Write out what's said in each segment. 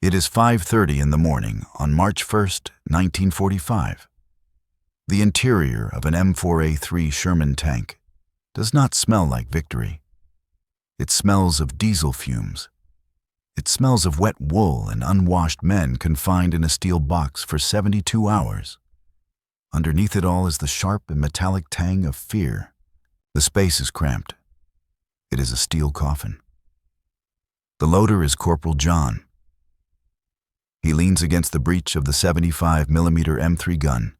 It is 5:30 in the morning on March 1st, 1945. The interior of an M4A3 Sherman tank does not smell like victory. It smells of diesel fumes. It smells of wet wool and unwashed men confined in a steel box for 72 hours. Underneath it all is the sharp and metallic tang of fear. The space is cramped. It is a steel coffin. The loader is Corporal John. He leans against the breech of the 75mm M3 gun.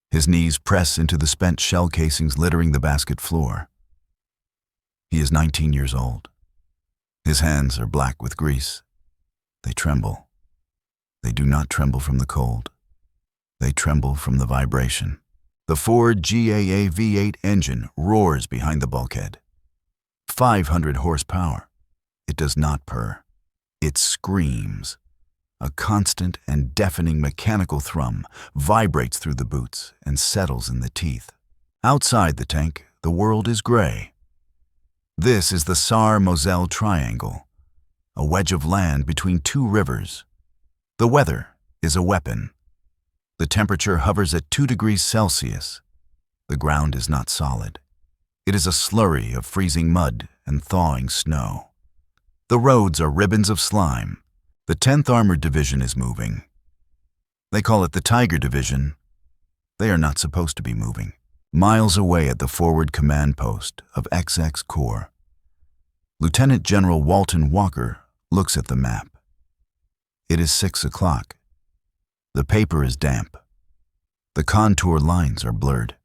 His knees press into the spent shell casings littering the basket floor. He is 19 years old. His hands are black with grease. They tremble. They do not tremble from the cold. They tremble from the vibration. The Ford GAA V8 engine roars behind the bulkhead. 500 horsepower. It does not purr. It screams. A constant and deafening mechanical thrum vibrates through the boots and settles in the teeth. Outside the tank, the world is gray. This is the Saar-Moselle Triangle, a wedge of land between two rivers. The weather is a weapon. The temperature hovers at 2 degrees Celsius. The ground is not solid. It is a slurry of freezing mud and thawing snow. The roads are ribbons of slime. The 10th Armored Division is moving. They call it the Tiger Division. They are not supposed to be moving. Miles away at the forward command post of XX Corps, Lieutenant General Walton Walker looks at the map. It is 6 o'clock. The paper is damp. The contour lines are blurred.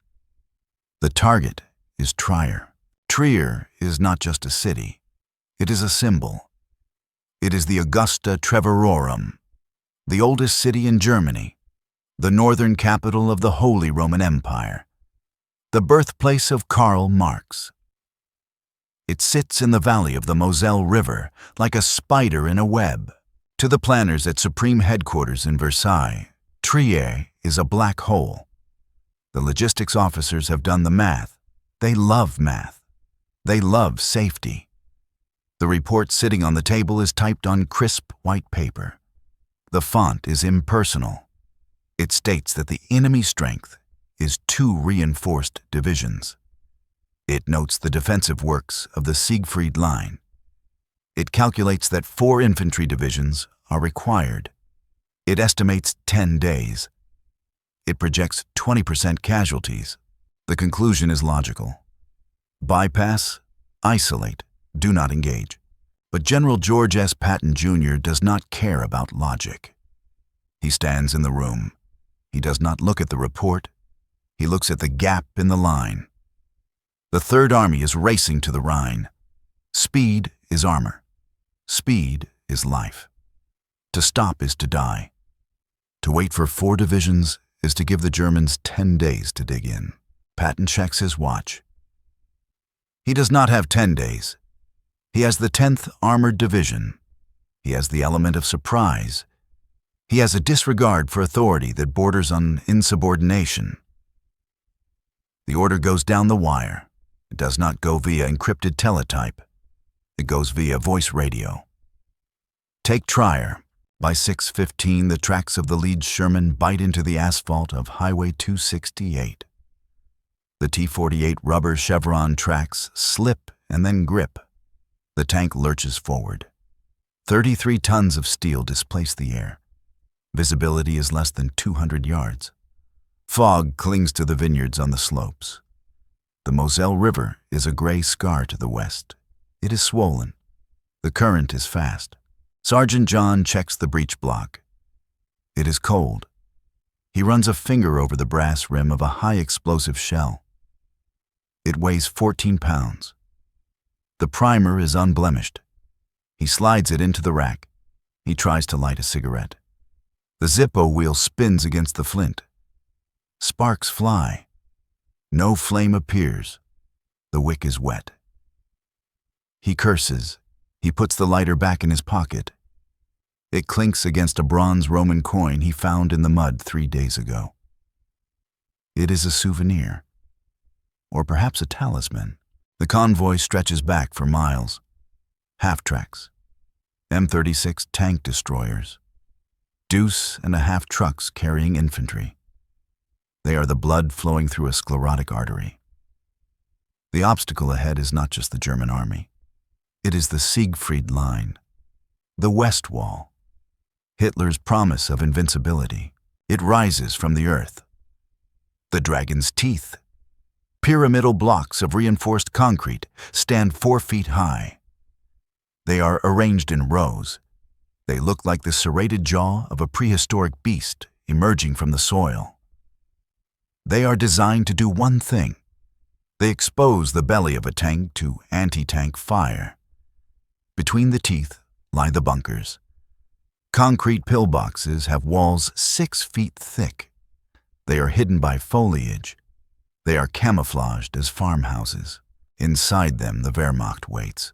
The target is Trier. Trier is not just a city. It is a symbol. It is the Augusta Treverorum, the oldest city in Germany, the northern capital of the Holy Roman Empire, the birthplace of Karl Marx. It sits in the valley of the Moselle River like a spider in a web. To the planners at Supreme Headquarters in Versailles, Trier is a black hole. The logistics officers have done the math. They love math. They love safety. The report sitting on the table is typed on crisp white paper. The font is impersonal. It states that the enemy strength is 2 reinforced divisions. It notes the defensive works of the Siegfried Line. It calculates that 4 infantry divisions are required. It estimates 10 days. It projects 20% casualties. The conclusion is logical. Bypass, isolate, do not engage. But General George S. Patton, Jr. does not care about logic. He stands in the room. He does not look at the report. He looks at the gap in the line. The Third Army is racing to the Rhine. Speed is armor. Speed is life. To stop is to die. To wait for 4 divisions is to give the Germans 10 days to dig in. Patton checks his watch. He does not have 10 days. He has the 10th Armored Division. He has the element of surprise. He has a disregard for authority that borders on insubordination. The order goes down the wire. It does not go via encrypted teletype. It goes via voice radio. Take Trier. By 6:15, the tracks of the lead Sherman bite into the asphalt of Highway 268. The T-48 rubber chevron tracks slip and then grip. The tank lurches forward. 33 tons of steel displace the air. Visibility is less than 200 yards. Fog clings to the vineyards on the slopes. The Moselle River is a gray scar to the west. It is swollen. The current is fast. Sergeant John checks the breech block. It is cold. He runs a finger over the brass rim of a high-explosive shell. It weighs 14 pounds. The primer is unblemished. He slides it into the rack. He tries to light a cigarette. The Zippo wheel spins against the flint. Sparks fly. No flame appears. The wick is wet. He curses. He puts the lighter back in his pocket. It clinks against a bronze Roman coin he found in the mud 3 days ago. It is a souvenir. Or perhaps a talisman. The convoy stretches back for miles. Half-tracks. M36 tank destroyers, deuce-and-a-half trucks carrying infantry. They are the blood flowing through a sclerotic artery. The obstacle ahead is not just the German army. It is the Siegfried Line, the West Wall, Hitler's promise of invincibility. It rises from the earth. The dragon's teeth, pyramidal blocks of reinforced concrete, stand 4 feet high. They are arranged in rows. They look like the serrated jaw of a prehistoric beast emerging from the soil. They are designed to do one thing. They expose the belly of a tank to anti-tank fire. Between the teeth lie the bunkers. Concrete pillboxes have walls 6 feet thick. They are hidden by foliage. They are camouflaged as farmhouses. Inside them, the Wehrmacht waits.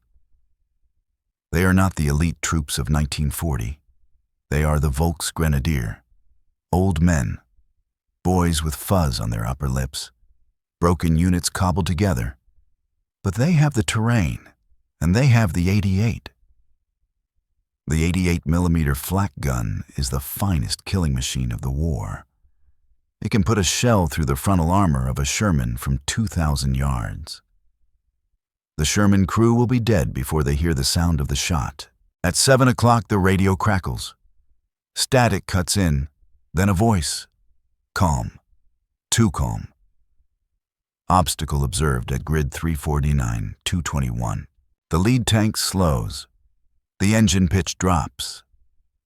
They are not the elite troops of 1940. They are the Volksgrenadier, old men, boys with fuzz on their upper lips, broken units cobbled together. But they have the terrain, and they have the 88. The 88mm flak gun is the finest killing machine of the war. It can put a shell through the frontal armor of a Sherman from 2,000 yards. The Sherman crew will be dead before they hear the sound of the shot. At 7 o'clock, the radio crackles. Static cuts in, then a voice. Calm. Too calm. Obstacle observed at grid 349, 221. The lead tank slows. The engine pitch drops.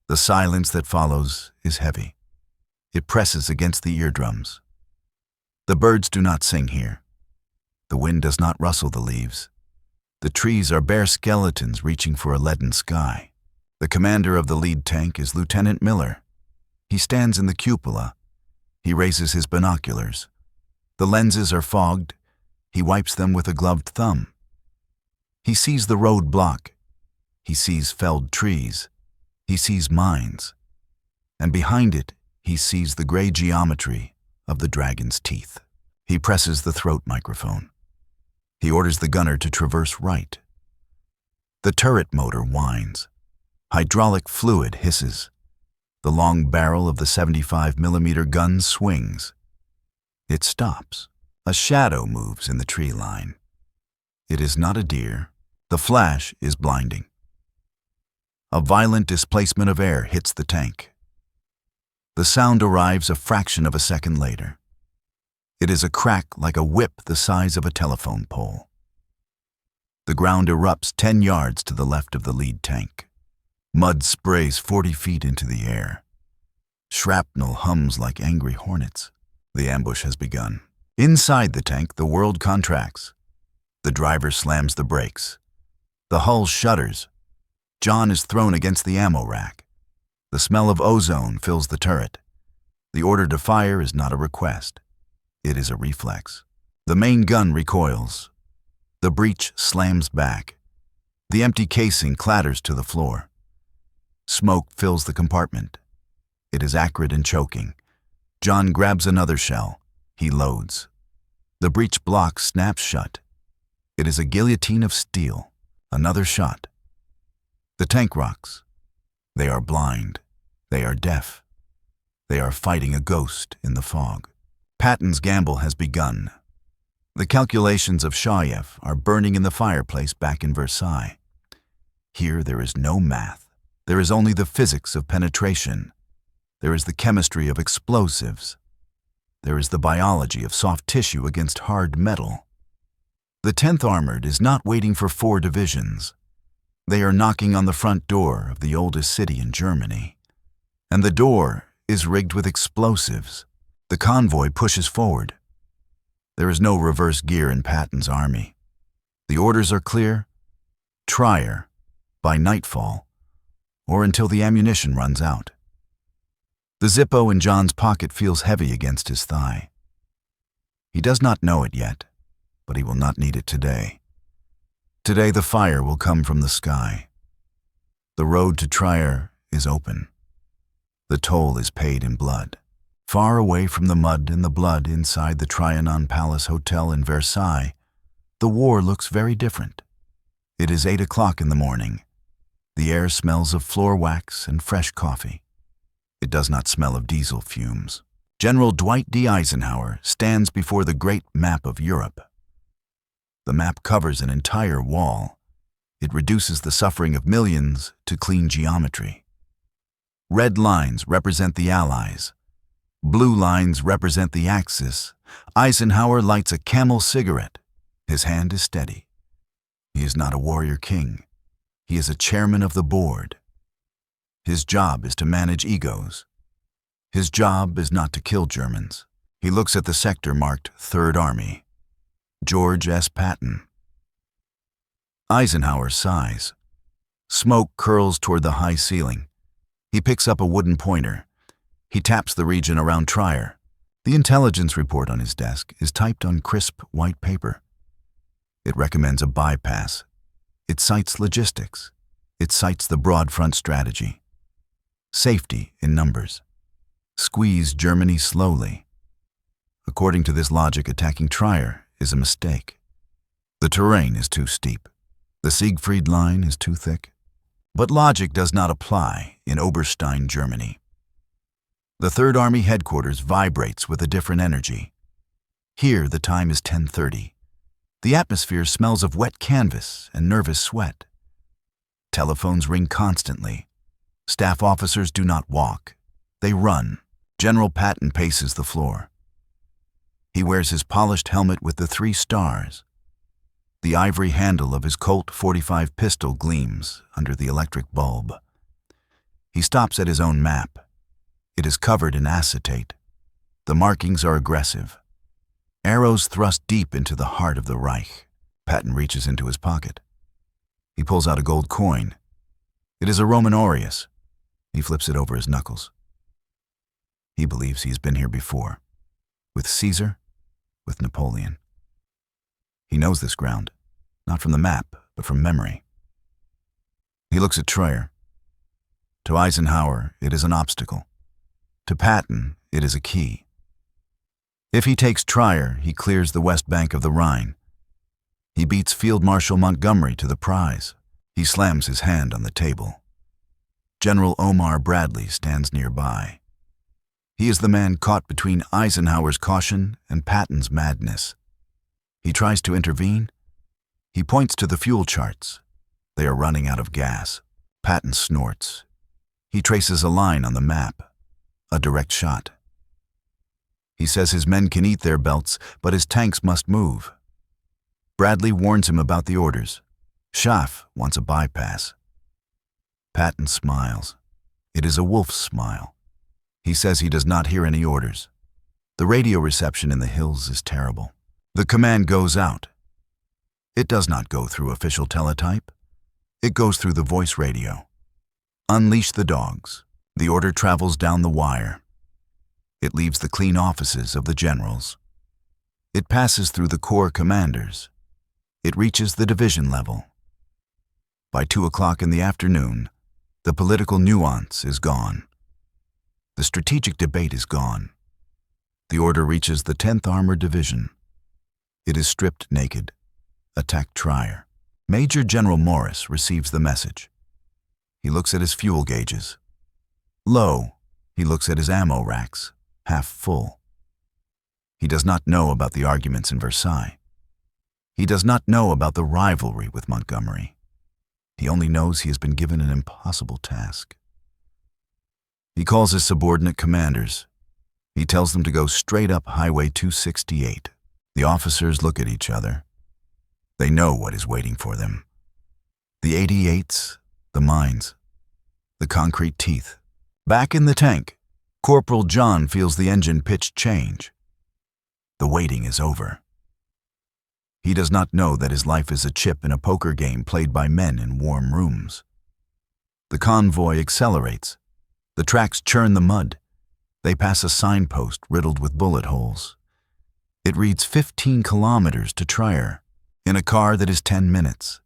The silence that follows is heavy. It presses against the eardrums. The birds do not sing here. The wind does not rustle the leaves. The trees are bare skeletons reaching for a leaden sky. The commander of the lead tank is Lieutenant Miller. He stands in the cupola. He raises his binoculars. The lenses are fogged. He wipes them with a gloved thumb. He sees the road block. He sees felled trees. He sees mines. And behind it, he sees the gray geometry of the dragon's teeth. He presses the throat microphone. He orders the gunner to traverse right. The turret motor whines. Hydraulic fluid hisses. The long barrel of the 75mm gun swings. It stops. A shadow moves in the tree line. It is not a deer. The flash is blinding. A violent displacement of air hits the tank. The sound arrives a fraction of a second later. It is a crack like a whip the size of a telephone pole. The ground erupts 10 yards to the left of the lead tank. Mud sprays 40 feet into the air. Shrapnel hums like angry hornets. The ambush has begun. Inside the tank, the world contracts. The driver slams the brakes. The hull shudders. John is thrown against the ammo rack. The smell of ozone fills the turret. The order to fire is not a request. It is a reflex. The main gun recoils. The breech slams back. The empty casing clatters to the floor. Smoke fills the compartment. It is acrid and choking. John grabs another shell. He loads. The breech block snaps shut. It is a guillotine of steel. Another shot. The tank rocks. They are blind. They are deaf. They are fighting a ghost in the fog. Patton's gamble has begun. The calculations of Shayev are burning in the fireplace back in Versailles. Here there is no math. There is only the physics of penetration. There is the chemistry of explosives. There is the biology of soft tissue against hard metal. The 10th Armored is not waiting for 4 divisions. They are knocking on the front door of the oldest city in Germany. And the door is rigged with explosives. The convoy pushes forward. There is no reverse gear in Patton's army. The orders are clear. Trier, by nightfall, or until the ammunition runs out. The Zippo in John's pocket feels heavy against his thigh. He does not know it yet, but he will not need it today. Today the fire will come from the sky. The road to Trier is open. The toll is paid in blood. Far away from the mud and the blood inside the Trianon Palace Hotel in Versailles, the war looks very different. It is 8 o'clock in the morning. The air smells of floor wax and fresh coffee. It does not smell of diesel fumes. General Dwight D. Eisenhower stands before the great map of Europe. The map covers an entire wall. It reduces the suffering of millions to clean geometry. Red lines represent the Allies. Blue lines represent the Axis. Eisenhower lights a Camel cigarette. His hand is steady. He is not a warrior king. He is a chairman of the board. His job is to manage egos. His job is not to kill Germans. He looks at the sector marked Third Army. George S. Patton. Eisenhower sighs. Smoke curls toward the high ceiling. He picks up a wooden pointer. He taps the region around Trier. The intelligence report on his desk is typed on crisp white paper. It recommends a bypass. It cites logistics. It cites the broad front strategy. Safety in numbers. Squeeze Germany slowly. According to this logic, attacking Trier is a mistake. The terrain is too steep. The Siegfried line is too thick. But logic does not apply in Oberstein, Germany. The Third Army headquarters vibrates with a different energy. Here, the time is 10:30. The atmosphere smells of wet canvas and nervous sweat. Telephones ring constantly. Staff officers do not walk. They run. General Patton paces the floor. He wears his polished helmet with the 3 stars. The ivory handle of his Colt .45 pistol gleams under the electric bulb. He stops at his own map. It is covered in acetate. The markings are aggressive. Arrows thrust deep into the heart of the Reich. Patton reaches into his pocket. He pulls out a gold coin. It is a Roman aureus. He flips it over his knuckles. He believes he's been here before. With Caesar, with Napoleon. He knows this ground, not from the map, but from memory. He looks at Trier. To Eisenhower, it is an obstacle. To Patton, it is a key. If he takes Trier, he clears the west bank of the Rhine. He beats Field Marshal Montgomery to the prize. He slams his hand on the table. General Omar Bradley stands nearby. He is the man caught between Eisenhower's caution and Patton's madness. He tries to intervene. He points to the fuel charts. They are running out of gas. Patton snorts. He traces a line on the map. A direct shot. He says his men can eat their belts, but his tanks must move. Bradley warns him about the orders. Schaff wants a bypass. Patton smiles. It is a wolf's smile. He says he does not hear any orders. The radio reception in the hills is terrible. The command goes out. It does not go through official teletype. It goes through the voice radio. Unleash the dogs. The order travels down the wire. It leaves the clean offices of the generals. It passes through the corps commanders. It reaches the division level. By 2 o'clock in the afternoon, the political nuance is gone. The strategic debate is gone. The order reaches the 10th Armored Division. It is stripped naked. Attack Trier. Major General Morris receives the message. He looks at his fuel gauges. Low, he looks at his ammo racks, half full. He does not know about the arguments in Versailles. He does not know about the rivalry with Montgomery. He only knows he has been given an impossible task. He calls his subordinate commanders. He tells them to go straight up Highway 268. The officers look at each other. They know what is waiting for them. The 88s, the mines, the concrete teeth. Back in the tank, Corporal John feels the engine pitch change. The waiting is over. He does not know that his life is a chip in a poker game played by men in warm rooms. The convoy accelerates. The tracks churn the mud. They pass a signpost riddled with bullet holes. It reads 15 kilometers to Trier, in a car that is 10 minutes.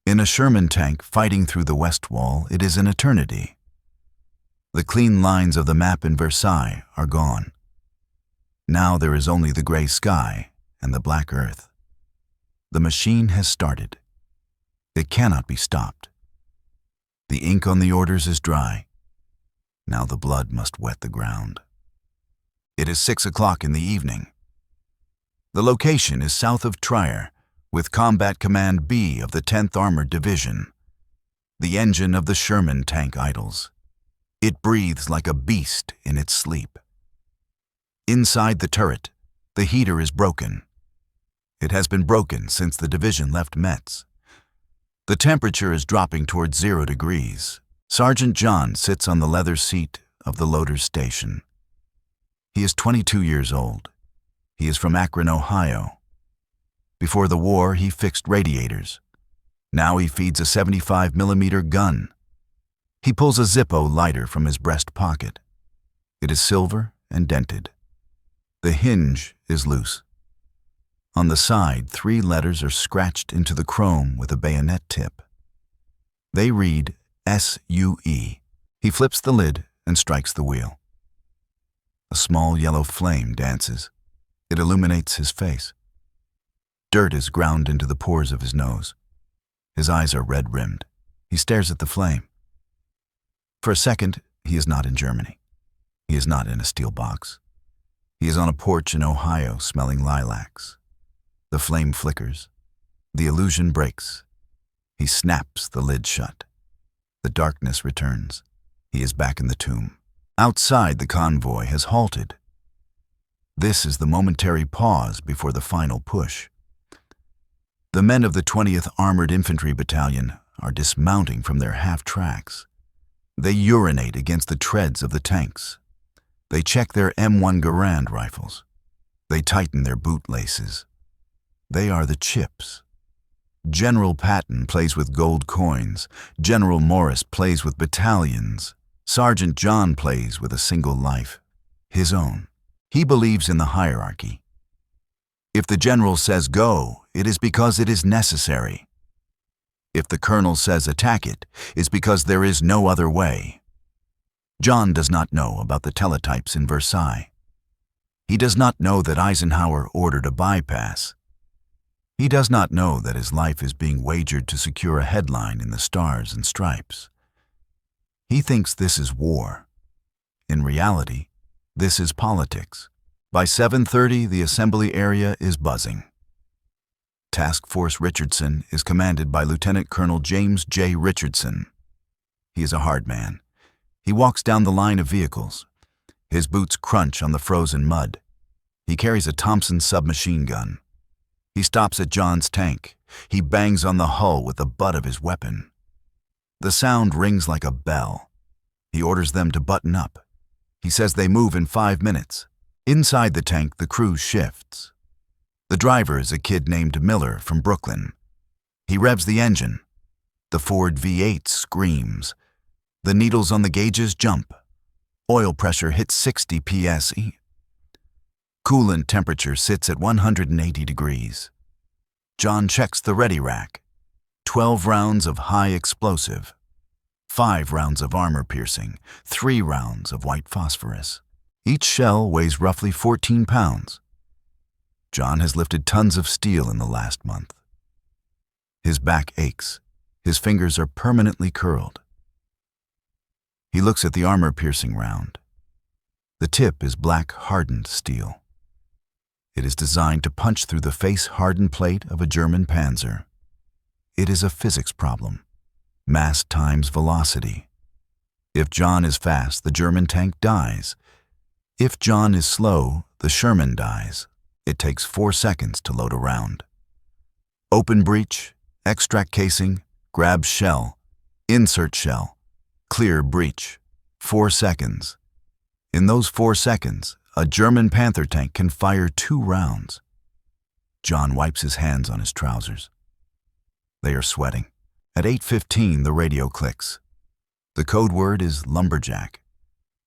In a Sherman tank fighting through the West Wall, it is an eternity. The clean lines of the map in Versailles are gone. Now there is only the gray sky and the black earth. The machine has started. It cannot be stopped. The ink on the orders is dry. Now the blood must wet the ground. It is 6 o'clock in the evening. The location is south of Trier, with Combat Command B of the 10th Armored Division. The engine of the Sherman tank idles. It breathes like a beast in its sleep. Inside the turret, the heater is broken. It has been broken since the division left Metz. The temperature is dropping towards 0 degrees. Sergeant John sits on the leather seat of the loader's station. He is 22 years old. He is from Akron, Ohio. Before the war, he fixed radiators. Now he feeds a 75mm gun. He pulls a Zippo lighter from his breast pocket. It is silver and dented. The hinge is loose. On the side, 3 letters are scratched into the chrome with a bayonet tip. They read S-U-E. He flips the lid and strikes the wheel. A small yellow flame dances. It illuminates his face. Dirt is ground into the pores of his nose. His eyes are red-rimmed. He stares at the flame. For a second, he is not in Germany. He is not in a steel box. He is on a porch in Ohio smelling lilacs. The flame flickers. The illusion breaks. He snaps the lid shut. The darkness returns. He is back in the tomb. Outside, the convoy has halted. This is the momentary pause before the final push. The men of the 20th Armored Infantry Battalion are dismounting from their half-tracks. They urinate against the treads of the tanks. They check their M1 Garand rifles. They tighten their bootlaces. They are the chips. General Patton plays with gold coins. General Morris plays with battalions. Sergeant John plays with a single life, his own. He believes in the hierarchy. If the general says go, it is because it is necessary. If the colonel says attack it, it's because there is no other way. John does not know about the teletypes in Versailles. He does not know that Eisenhower ordered a bypass. He does not know that his life is being wagered to secure a headline in the Stars and Stripes. He thinks this is war. In reality, this is politics. By 7:30, the assembly area is buzzing. Task Force Richardson is commanded by Lieutenant Colonel James J. Richardson. He is a hard man. He walks down the line of vehicles. His boots crunch on the frozen mud. He carries a Thompson submachine gun. He stops at John's tank. He bangs on the hull with the butt of his weapon. The sound rings like a bell. He orders them to button up. He says they move in 5 minutes. Inside the tank, the crew shifts. The driver is a kid named Miller from Brooklyn. He revs the engine. The Ford V8 screams. The needles on the gauges jump. Oil pressure hits 60 psi. Coolant temperature sits at 180 degrees. John checks the ready rack. 12 rounds of high explosive. 5 rounds of armor-piercing. 3 rounds of white phosphorus. Each shell weighs roughly 14 pounds. John has lifted tons of steel in the last month. His back aches. His fingers are permanently curled. He looks at the armor-piercing round. The tip is black hardened steel. It is designed to punch through the face-hardened plate of a German Panzer. It is a physics problem. Mass times velocity. If John is fast, the German tank dies. If John is slow, the Sherman dies. It takes 4 seconds to load a round. Open breech, extract casing, grab shell, insert shell, clear breech. 4 seconds. In those 4 seconds, a German Panther tank can fire 2 rounds. John wipes his hands on his trousers. They are sweating. At 8:15, the radio clicks. The code word is lumberjack.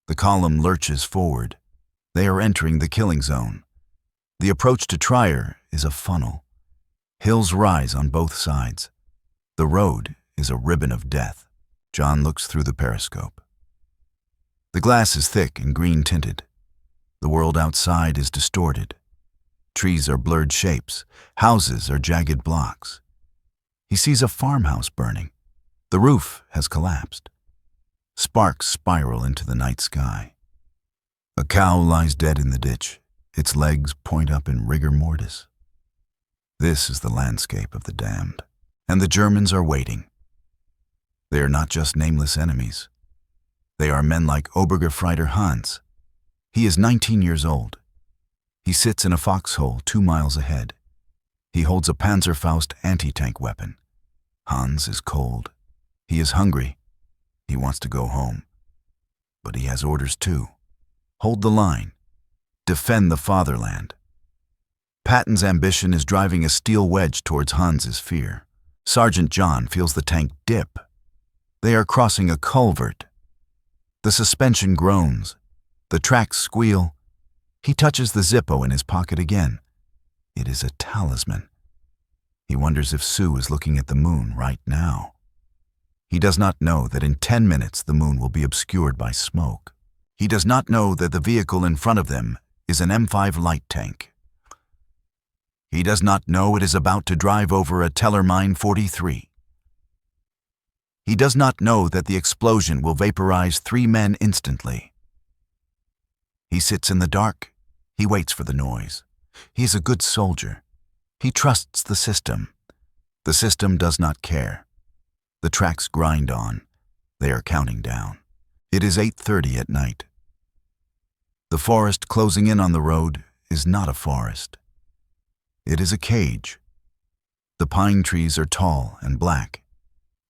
The column lurches forward. They are entering the killing zone. The approach to Trier is a funnel. Hills rise on both sides. The road is a ribbon of death. John looks through the periscope. The glass is thick and green-tinted. The world outside is distorted. Trees are blurred shapes. Houses are jagged blocks. He sees a farmhouse burning. The roof has collapsed. Sparks spiral into the night sky. A cow lies dead in the ditch. Its legs point up in rigor mortis. This is the landscape of the damned, and the Germans are waiting. They are not just nameless enemies. They are men like Obergefreiter Hans. He is 19 years old. He sits in a foxhole 2 miles ahead. He holds a Panzerfaust anti-tank weapon. Hans is cold. He is hungry. He wants to go home. But he has orders too. Hold the line. Defend the fatherland. Patton's ambition is driving a steel wedge towards Hans's fear. Sergeant John feels the tank dip. They are crossing a culvert. The suspension groans. The tracks squeal. He touches the Zippo in his pocket again. It is a talisman. He wonders if Sue is looking at the moon right now. He does not know that in 10 minutes the moon will be obscured by smoke. He does not know that the vehicle in front of them is an M5 light tank. He does not know it is about to drive over a Tellermine 43. He does not know that the explosion will vaporize 3 men instantly. He sits in the dark. He waits for the noise. He is a good soldier. He trusts the system. The system does not care. The tracks grind on. They are counting down. It is 8:30 at night. The forest closing in on the road is not a forest. It is a cage. The pine trees are tall and black.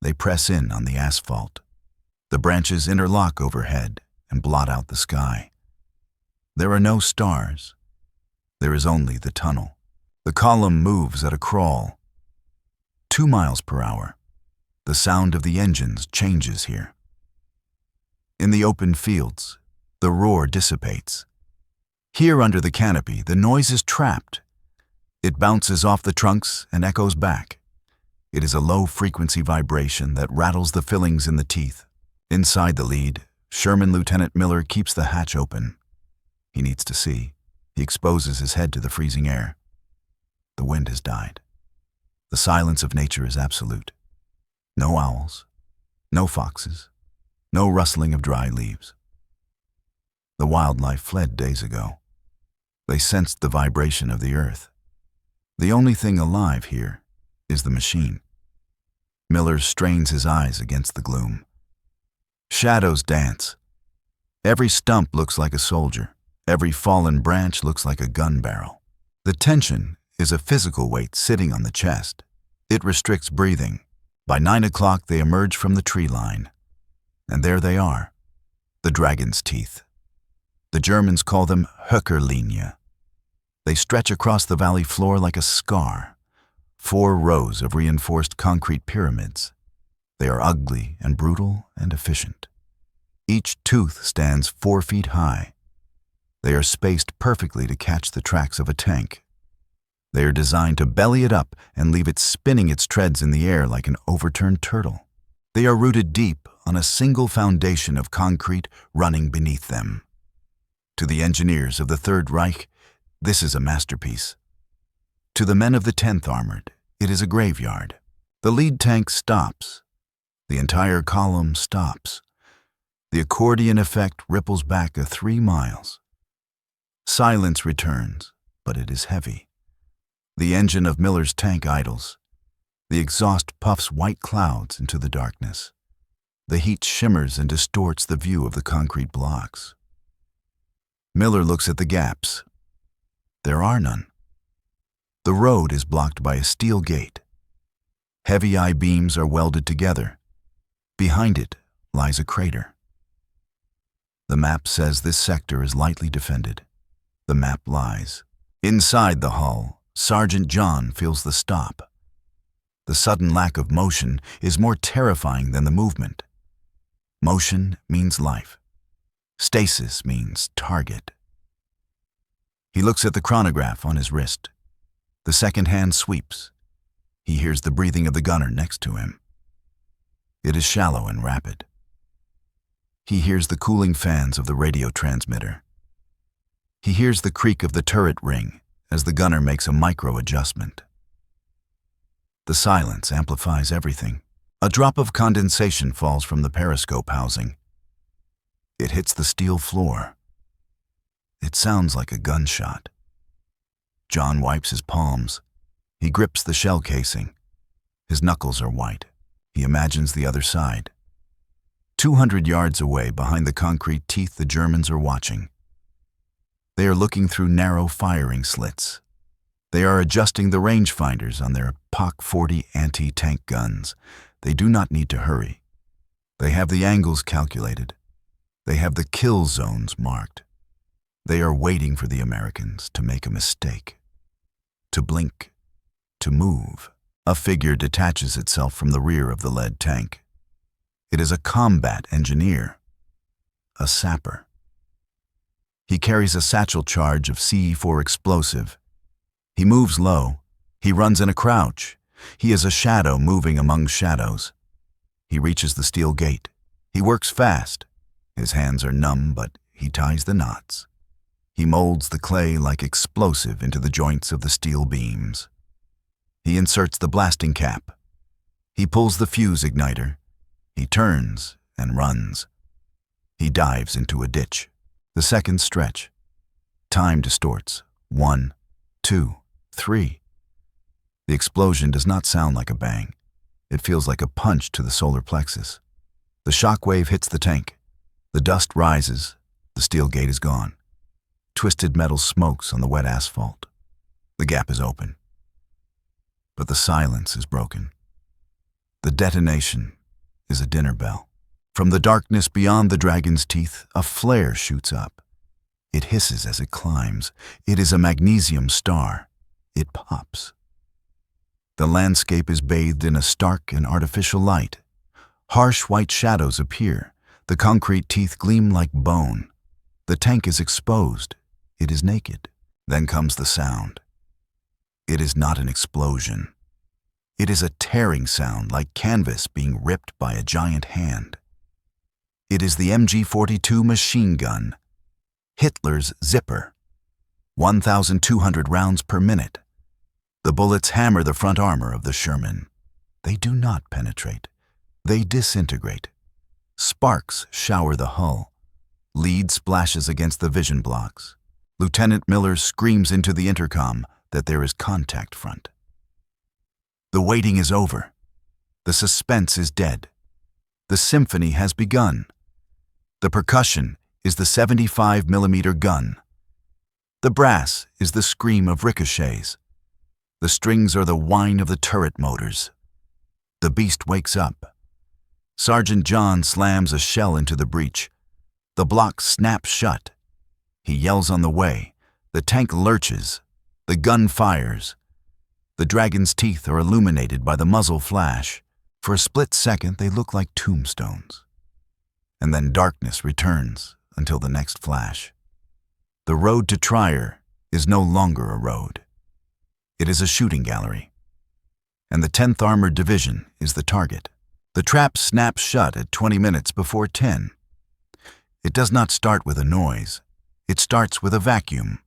They press in on the asphalt. The branches interlock overhead and blot out the sky. There are no stars. There is only the tunnel. The column moves at a crawl. 2 miles per hour. The sound of the engines changes here. In the open fields, the roar dissipates. Here under the canopy, the noise is trapped. It bounces off the trunks and echoes back. It is a low-frequency vibration that rattles the fillings in the teeth. Inside the lead, Sherman Lieutenant Miller keeps the hatch open. He needs to see. He exposes his head to the freezing air. The wind has died. The silence of nature is absolute. No owls, no foxes, no rustling of dry leaves. The wildlife fled days ago. They sensed the vibration of the earth. The only thing alive here is the machine. Miller strains his eyes against the gloom. Shadows dance. Every stump looks like a soldier. Every fallen branch looks like a gun barrel. The tension is a physical weight sitting on the chest. It restricts breathing. By 9 o'clock, they emerge from the tree line. And there they are, the dragon's teeth. The Germans call them Höckerlinie. They stretch across the valley floor like a scar, 4 rows of reinforced concrete pyramids. They are ugly and brutal and efficient. Each tooth stands 4 feet high. They are spaced perfectly to catch the tracks of a tank. They are designed to belly it up and leave it spinning its treads in the air like an overturned turtle. They are rooted deep on a single foundation of concrete running beneath them. To the engineers of the Third Reich, this is a masterpiece. To the men of the 10th Armored, it is a graveyard. The lead tank stops. The entire column stops. The accordion effect ripples back 3 miles. Silence returns, but it is heavy. The engine of Miller's tank idles. The exhaust puffs white clouds into the darkness. The heat shimmers and distorts the view of the concrete blocks. Miller looks at the gaps. There are none. The road is blocked by a steel gate. Heavy I-beams are welded together. Behind it lies a crater. The map says this sector is lightly defended. The map lies. Inside the hull, Sergeant John feels the stop. The sudden lack of motion is more terrifying than the movement. Motion means life. Stasis means target. He looks at the chronograph on his wrist. The second hand sweeps. He hears the breathing of the gunner next to him. It is shallow and rapid. He hears the cooling fans of the radio transmitter. He hears the creak of the turret ring as the gunner makes a micro adjustment. The silence amplifies everything. A drop of condensation falls from the periscope housing. It hits the steel floor. It sounds like a gunshot. John wipes his palms. He grips the shell casing. His knuckles are white. He imagines the other side. 200 yards away, behind the concrete teeth, the Germans are watching. They are looking through narrow firing slits. They are adjusting the rangefinders on their POC-40 anti-tank guns. They do not need to hurry. They have the angles calculated. They have the kill zones marked. They are waiting for the Americans to make a mistake, to blink, to move. A figure detaches itself from the rear of the lead tank. It is a combat engineer, a sapper. He carries a satchel charge of CE-4 explosive. He moves low. He runs in a crouch. He is a shadow moving among shadows. He reaches the steel gate. He works fast. His hands are numb, but he ties the knots. He molds the clay like explosive into the joints of the steel beams. He inserts the blasting cap. He pulls the fuse igniter. He turns and runs. He dives into a ditch. The seconds stretch. Time distorts. 1, 2, 3. The explosion does not sound like a bang. It feels like a punch to the solar plexus. The shock wave hits the tank. The dust rises. The steel gate is gone. Twisted metal smokes on the wet asphalt. The gap is open. But the silence is broken. The detonation is a dinner bell. From the darkness beyond the dragon's teeth, a flare shoots up. It hisses as it climbs. It is a magnesium star. It pops. The landscape is bathed in a stark and artificial light. Harsh white shadows appear. The concrete teeth gleam like bone. The tank is exposed. It is naked. Then comes the sound. It is not an explosion. It is a tearing sound like canvas being ripped by a giant hand. It is the MG-42 machine gun, Hitler's zipper, 1,200 rounds per minute. The bullets hammer the front armor of the Sherman. They do not penetrate. They disintegrate. Sparks shower the hull. Lead splashes against the vision blocks. Lieutenant Miller screams into the intercom that there is contact front. The waiting is over. The suspense is dead. The symphony has begun. The percussion is the 75mm gun. The brass is the scream of ricochets. The strings are the whine of the turret motors. The beast wakes up. Sergeant John slams a shell into the breech. The block snaps shut. He yells on the way. The tank lurches. The gun fires. The dragon's teeth are illuminated by the muzzle flash. For a split second, they look like tombstones. And then darkness returns until the next flash. The road to Trier is no longer a road. It is a shooting gallery. And the 10th Armored Division is the target. The trap snaps shut at 20 minutes before 10. It does not start with a noise. It starts with a vacuum.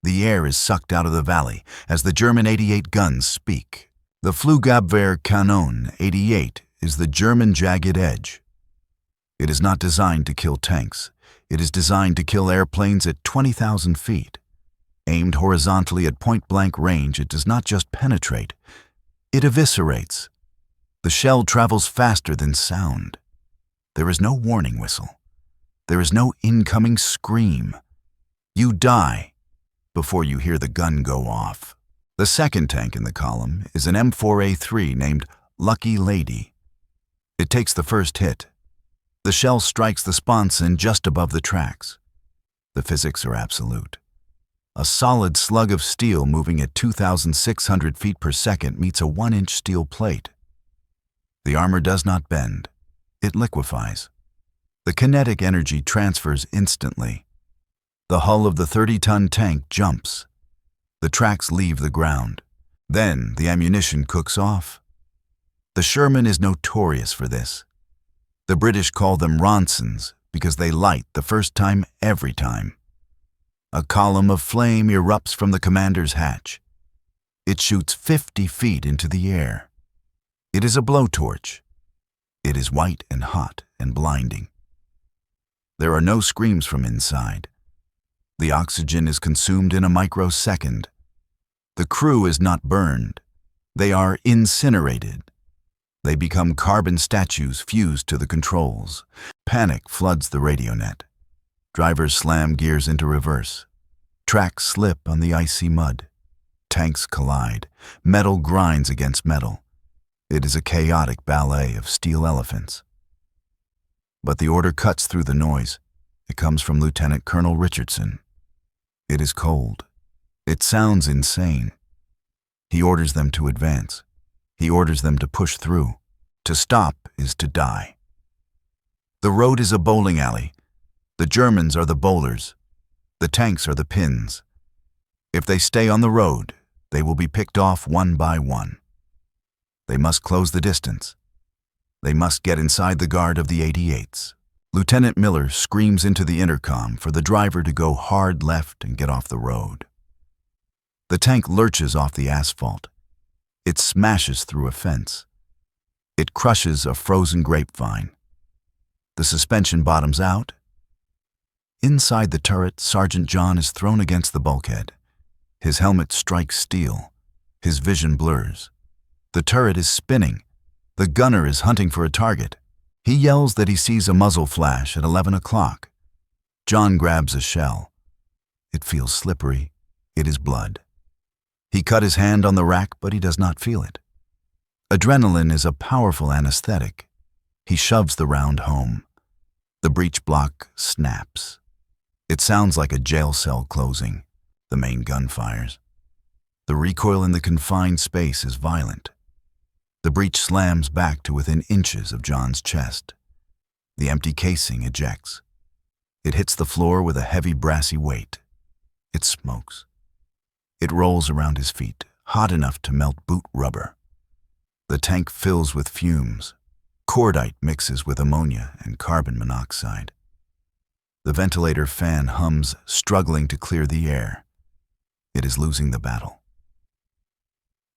The air is sucked out of the valley as the German 88 guns speak. The Flugabwehrkanone 88 is the German jagged edge. It is not designed to kill tanks. It is designed to kill airplanes at 20,000 feet. Aimed horizontally at point-blank range, it does not just penetrate, it eviscerates. The shell travels faster than sound. There is no warning whistle. There is no incoming scream. You die before you hear the gun go off. The second tank in the column is an M4A3 named Lucky Lady. It takes the first hit. The shell strikes the sponson just above the tracks. The physics are absolute. A solid slug of steel moving at 2,600 feet per second meets a 1-inch steel plate. The armor does not bend. It liquefies. The kinetic energy transfers instantly. The hull of the 30-ton tank jumps. The tracks leave the ground. Then the ammunition cooks off. The Sherman is notorious for this. The British call them Ronsons because they light the first time every time. A column of flame erupts from the commander's hatch. It shoots 50 feet into the air. It is a blowtorch. It is white and hot and blinding. There are no screams from inside. The oxygen is consumed in a microsecond. The crew is not burned. They are incinerated. They become carbon statues fused to the controls. Panic floods the radio net. Drivers slam gears into reverse. Tracks slip on the icy mud. Tanks collide. Metal grinds against metal. It is a chaotic ballet of steel elephants. But the order cuts through the noise. It comes from Lieutenant Colonel Richardson. It is cold. It sounds insane. He orders them to advance. He orders them to push through. To stop is to die. The road is a bowling alley. The Germans are the bowlers. The tanks are the pins. If they stay on the road, they will be picked off one by one. They must close the distance. They must get inside the guard of the 88s. Lieutenant Miller screams into the intercom for the driver to go hard left and get off the road. The tank lurches off the asphalt. It smashes through a fence. It crushes a frozen grapevine. The suspension bottoms out. Inside the turret, Sergeant John is thrown against the bulkhead. His helmet strikes steel. His vision blurs. The turret is spinning. The gunner is hunting for a target. He yells that he sees a muzzle flash at 11 o'clock. John grabs a shell. It feels slippery. It is blood. He cut his hand on the rack, but he does not feel it. Adrenaline is a powerful anesthetic. He shoves the round home. The breech block snaps. It sounds like a jail cell closing. The main gun fires. The recoil in the confined space is violent. The breech slams back to within inches of John's chest. The empty casing ejects. It hits the floor with a heavy brassy weight. It smokes. It rolls around his feet, hot enough to melt boot rubber. The tank fills with fumes. Cordite mixes with ammonia and carbon monoxide. The ventilator fan hums, struggling to clear the air. It is losing the battle.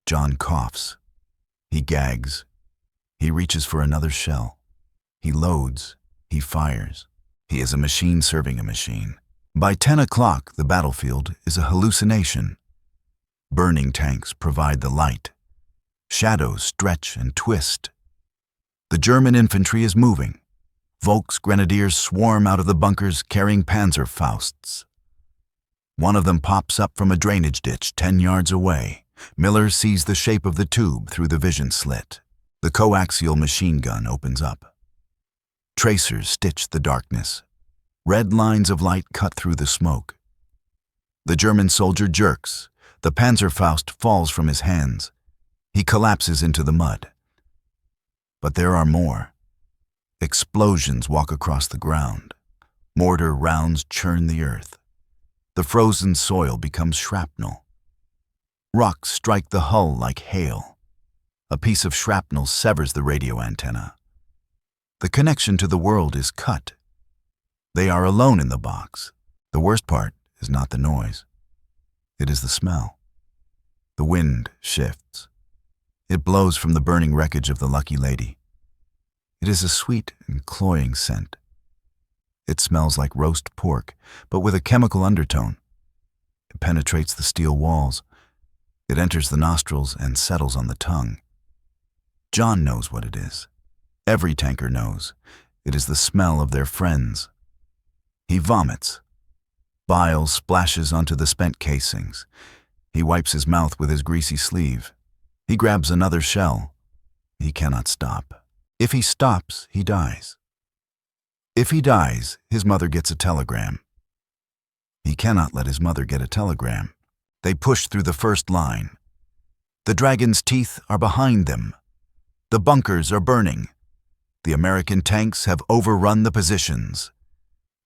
John coughs. He gags. He reaches for another shell. He loads. He fires. He is a machine serving a machine. By 10 o'clock, the battlefield is a hallucination. Burning tanks provide the light. Shadows stretch and twist. The German infantry is moving. Volks grenadiers swarm out of the bunkers carrying Panzerfausts. One of them pops up from a drainage ditch 10 yards away. Miller sees the shape of the tube through the vision slit. The coaxial machine gun opens up. Tracers stitch the darkness. Red lines of light cut through the smoke. The German soldier jerks. The Panzerfaust falls from his hands. He collapses into the mud. But there are more. Explosions walk across the ground. Mortar rounds churn the earth. The frozen soil becomes shrapnel. Rocks strike the hull like hail. A piece of shrapnel severs the radio antenna. The connection to the world is cut. They are alone in the box. The worst part is not the noise. It is the smell. The wind shifts. It blows from the burning wreckage of the Lucky Lady. It is a sweet and cloying scent. It smells like roast pork, but with a chemical undertone. It penetrates the steel walls. It enters the nostrils and settles on the tongue. John knows what it is. Every tanker knows. It is the smell of their friends. He vomits. Bile splashes onto the spent casings. He wipes his mouth with his greasy sleeve. He grabs another shell. He cannot stop. If he stops, he dies. If he dies, his mother gets a telegram. He cannot let his mother get a telegram. They push through the first line. The dragon's teeth are behind them. The bunkers are burning. The American tanks have overrun the positions.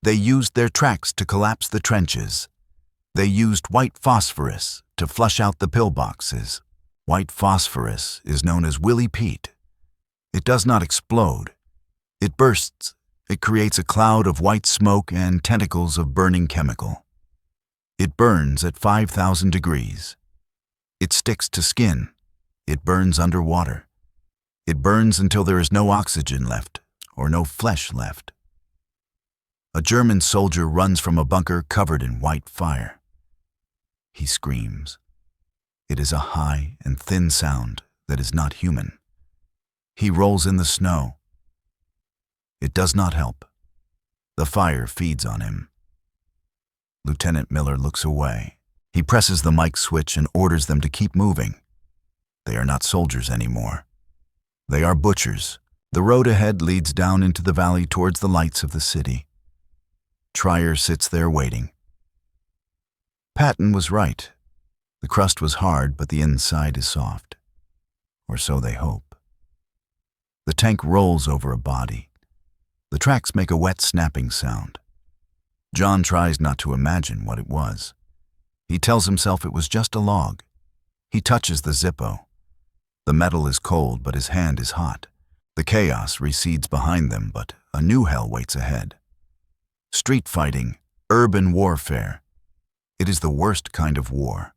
They used their tracks to collapse the trenches. They used white phosphorus to flush out the pillboxes. White phosphorus is known as Willie Pete. It does not explode. It bursts. It creates a cloud of white smoke and tentacles of burning chemical. It burns at 5,000 degrees. It sticks to skin. It burns underwater. It burns until there is no oxygen left or no flesh left. A German soldier runs from a bunker covered in white fire. He screams. It is a high and thin sound that is not human. He rolls in the snow. It does not help. The fire feeds on him. Lieutenant Miller looks away. He presses the mic switch and orders them to keep moving. They are not soldiers anymore. They are butchers. The road ahead leads down into the valley towards the lights of the city. Trier sits there waiting. Patton was right. The crust was hard, but the inside is soft. Or so they hope. The tank rolls over a body. The tracks make a wet snapping sound. John tries not to imagine what it was. He tells himself it was just a log. He touches the Zippo. The metal is cold, but his hand is hot. The chaos recedes behind them, but a new hell waits ahead. Street fighting, urban warfare. It is the worst kind of war.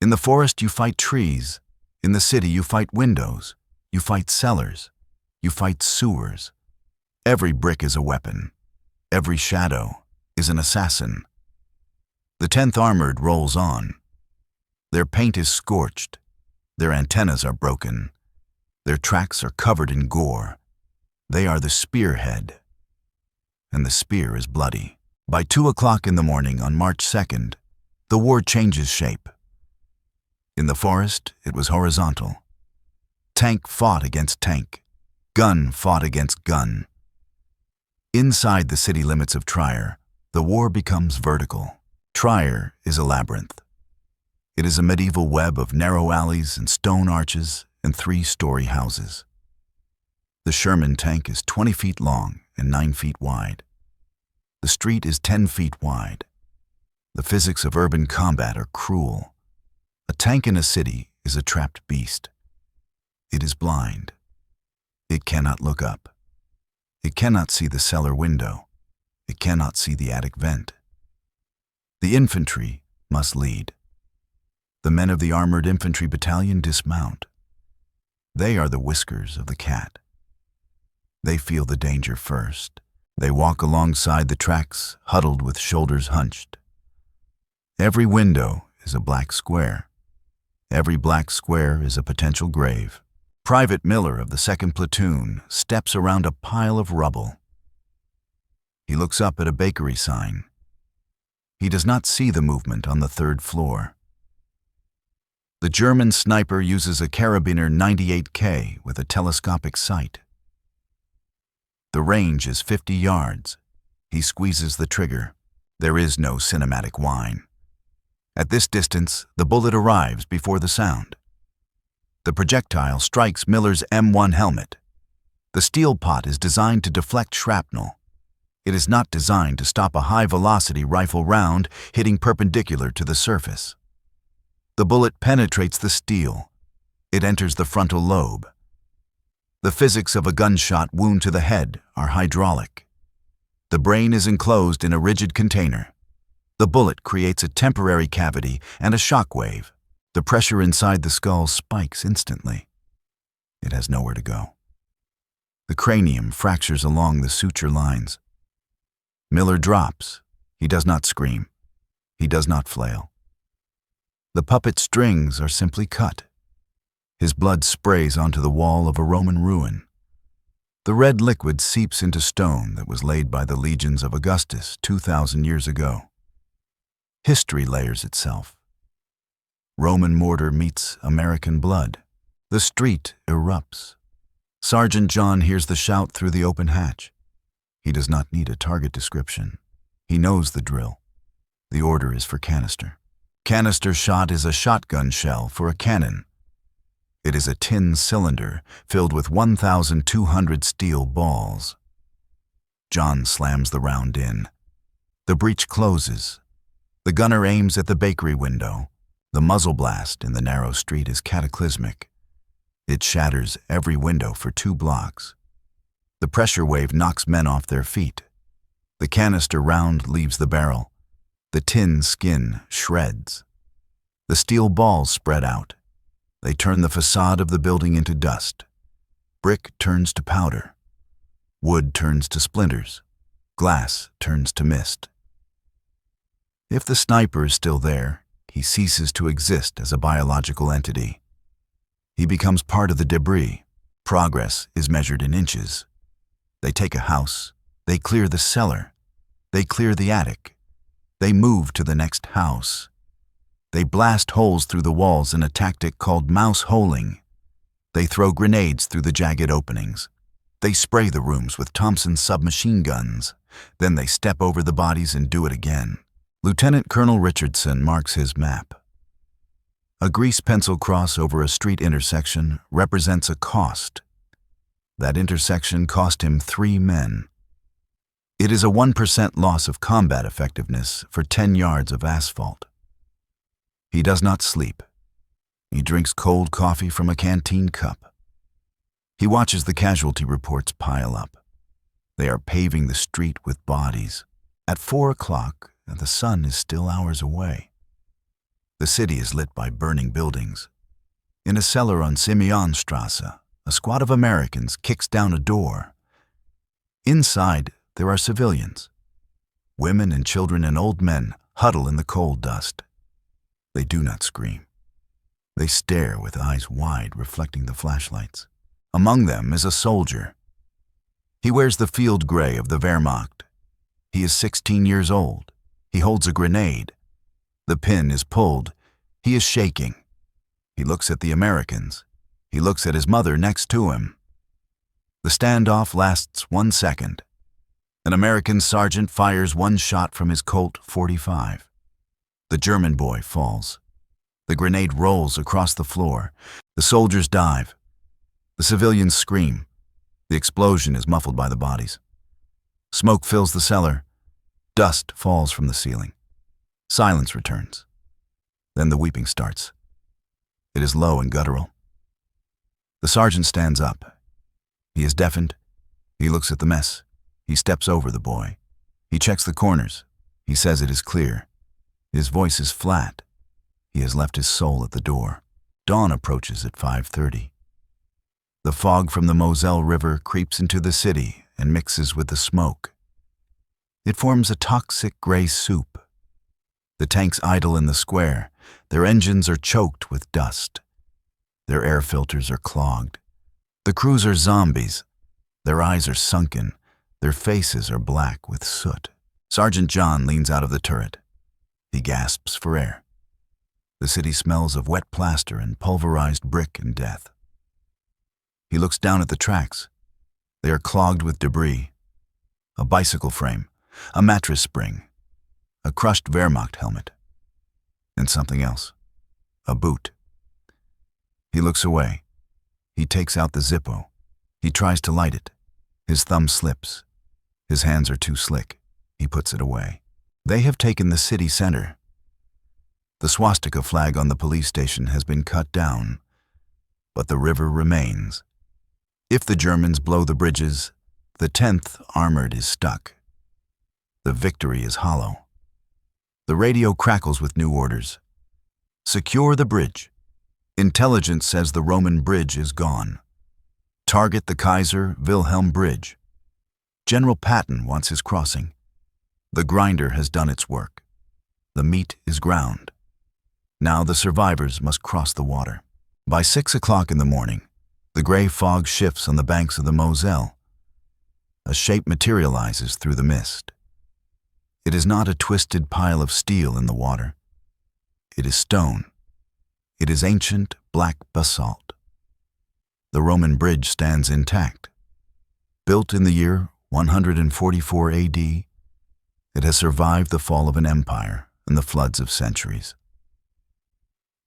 In the forest you fight trees. In the city you fight windows. You fight cellars. You fight sewers. Every brick is a weapon. Every shadow is an assassin. The 10th Armored rolls on. Their paint is scorched. Their antennas are broken. Their tracks are covered in gore. They are the spearhead. And the spear is bloody. By 2 o'clock in the morning on March 2nd, the war changes shape. In the forest, it was horizontal. Tank fought against tank. Gun fought against gun. Inside the city limits of Trier, the war becomes vertical. Trier is a labyrinth. It is a medieval web of narrow alleys and stone arches and 3-story houses. The Sherman tank is 20 feet long and 9 feet wide. The street is 10 feet wide. The physics of urban combat are cruel. A tank in a city is a trapped beast. It is blind. It cannot look up. It cannot see the cellar window. It cannot see the attic vent. The infantry must lead. The men of the Armored Infantry Battalion dismount. They are the whiskers of the cat. They feel the danger first. They walk alongside the tracks, huddled with shoulders hunched. Every window is a black square. Every black square is a potential grave. Private Miller of the 2nd Platoon steps around a pile of rubble. He looks up at a bakery sign. He does not see the movement on the 3rd floor. The German sniper uses a Carabiner 98K with a telescopic sight. The range is 50 yards. He squeezes the trigger. There is no cinematic whine. At this distance, the bullet arrives before the sound. The projectile strikes Miller's M1 helmet. The steel pot is designed to deflect shrapnel. It is not designed to stop a high-velocity rifle round hitting perpendicular to the surface. The bullet penetrates the steel. It enters the frontal lobe. The physics of a gunshot wound to the head are hydraulic. The brain is enclosed in a rigid container. The bullet creates a temporary cavity and a shock wave. The pressure inside the skull spikes instantly. It has nowhere to go. The cranium fractures along the suture lines. Miller drops. He does not scream. He does not flail. The puppet strings are simply cut. His blood sprays onto the wall of a Roman ruin. The red liquid seeps into stone that was laid by the legions of Augustus 2,000 years ago. History layers itself. Roman mortar meets American blood. The street erupts. Sergeant John hears the shout through the open hatch. He does not need a target description. He knows the drill. The order is for canister. Canister shot is a shotgun shell for a cannon. It is a tin cylinder filled with 1,200 steel balls. John slams the round in. The breech closes. The gunner aims at the bakery window. The muzzle blast in the narrow street is cataclysmic. It shatters every window for 2 blocks. The pressure wave knocks men off their feet. The canister round leaves the barrel. The tin skin shreds. The steel balls spread out. They turn the facade of the building into dust. Brick turns to powder. Wood turns to splinters. Glass turns to mist. If the sniper is still there, he ceases to exist as a biological entity. He becomes part of the debris. Progress is measured in inches. They take a house. They clear the cellar. They clear the attic. They move to the next house. They blast holes through the walls in a tactic called mouse-holing. They throw grenades through the jagged openings. They spray the rooms with Thompson submachine guns. Then they step over the bodies and do it again. Lieutenant Colonel Richardson marks his map. A grease pencil cross over a street intersection represents a cost. That intersection cost him 3 men. It is a 1% loss of combat effectiveness for 10 yards of asphalt. He does not sleep. He drinks cold coffee from a canteen cup. He watches the casualty reports pile up. They are paving the street with bodies. At 4 o'clock, the sun is still hours away. The city is lit by burning buildings. In a cellar on Simeonstrasse, a squad of Americans kicks down a door. Inside, there are civilians. Women and children and old men huddle in the coal dust. They do not scream. They stare with eyes wide, reflecting the flashlights. Among them is a soldier. He wears the field gray of the Wehrmacht. He is 16 years old. He holds a grenade. The pin is pulled. He is shaking. He looks at the Americans. He looks at his mother next to him. The standoff lasts 1 second. An American sergeant fires 1 shot from his Colt .45. The German boy falls. The grenade rolls across the floor. The soldiers dive. The civilians scream. The explosion is muffled by the bodies. Smoke fills the cellar. Dust falls from the ceiling. Silence returns. Then the weeping starts. It is low and guttural. The sergeant stands up. He is deafened. He looks at the mess. He steps over the boy. He checks the corners. He says it is clear. His voice is flat. He has left his soul at the door. Dawn approaches at 5:30. The fog from the Moselle River creeps into the city and mixes with the smoke. It forms a toxic gray soup. The tanks idle in the square. Their engines are choked with dust. Their air filters are clogged. The crews are zombies. Their eyes are sunken. Their faces are black with soot. Sergeant John leans out of the turret. He gasps for air. The city smells of wet plaster and pulverized brick and death. He looks down at the tracks. They are clogged with debris. A bicycle frame, a mattress spring, a crushed Wehrmacht helmet, and something else, a boot. He looks away. He takes out the Zippo. He tries to light it. His thumb slips. His hands are too slick. He puts it away. They have taken the city center. The swastika flag on the police station has been cut down, but the river remains. If the Germans blow the bridges, the 10th Armored is stuck. The victory is hollow. The radio crackles with new orders. Secure the bridge. Intelligence says the Roman bridge is gone. Target the Kaiser Wilhelm Bridge. General Patton wants his crossing. The grinder has done its work. The meat is ground. Now the survivors must cross the water. By 6 o'clock in the morning, the gray fog shifts on the banks of the Moselle. A shape materializes through the mist. It is not a twisted pile of steel in the water. It is stone. It is ancient black basalt. The Roman bridge stands intact. Built in the year 144 AD, it has survived the fall of an empire and the floods of centuries.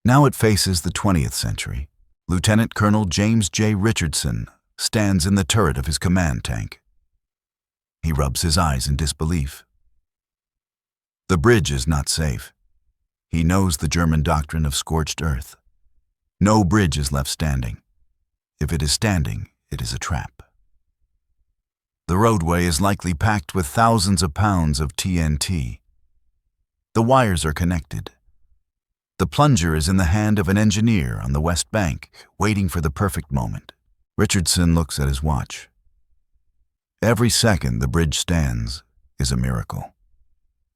Now it faces the 20th century. Lieutenant Colonel James J. Richardson stands in the turret of his command tank. He rubs his eyes in disbelief. The bridge is not safe. He knows the German doctrine of scorched earth. No bridge is left standing. If it is standing, it is a trap. The roadway is likely packed with thousands of pounds of TNT. The wires are connected. The plunger is in the hand of an engineer on the West Bank, waiting for the perfect moment. Richardson looks at his watch. Every second the bridge stands is a miracle.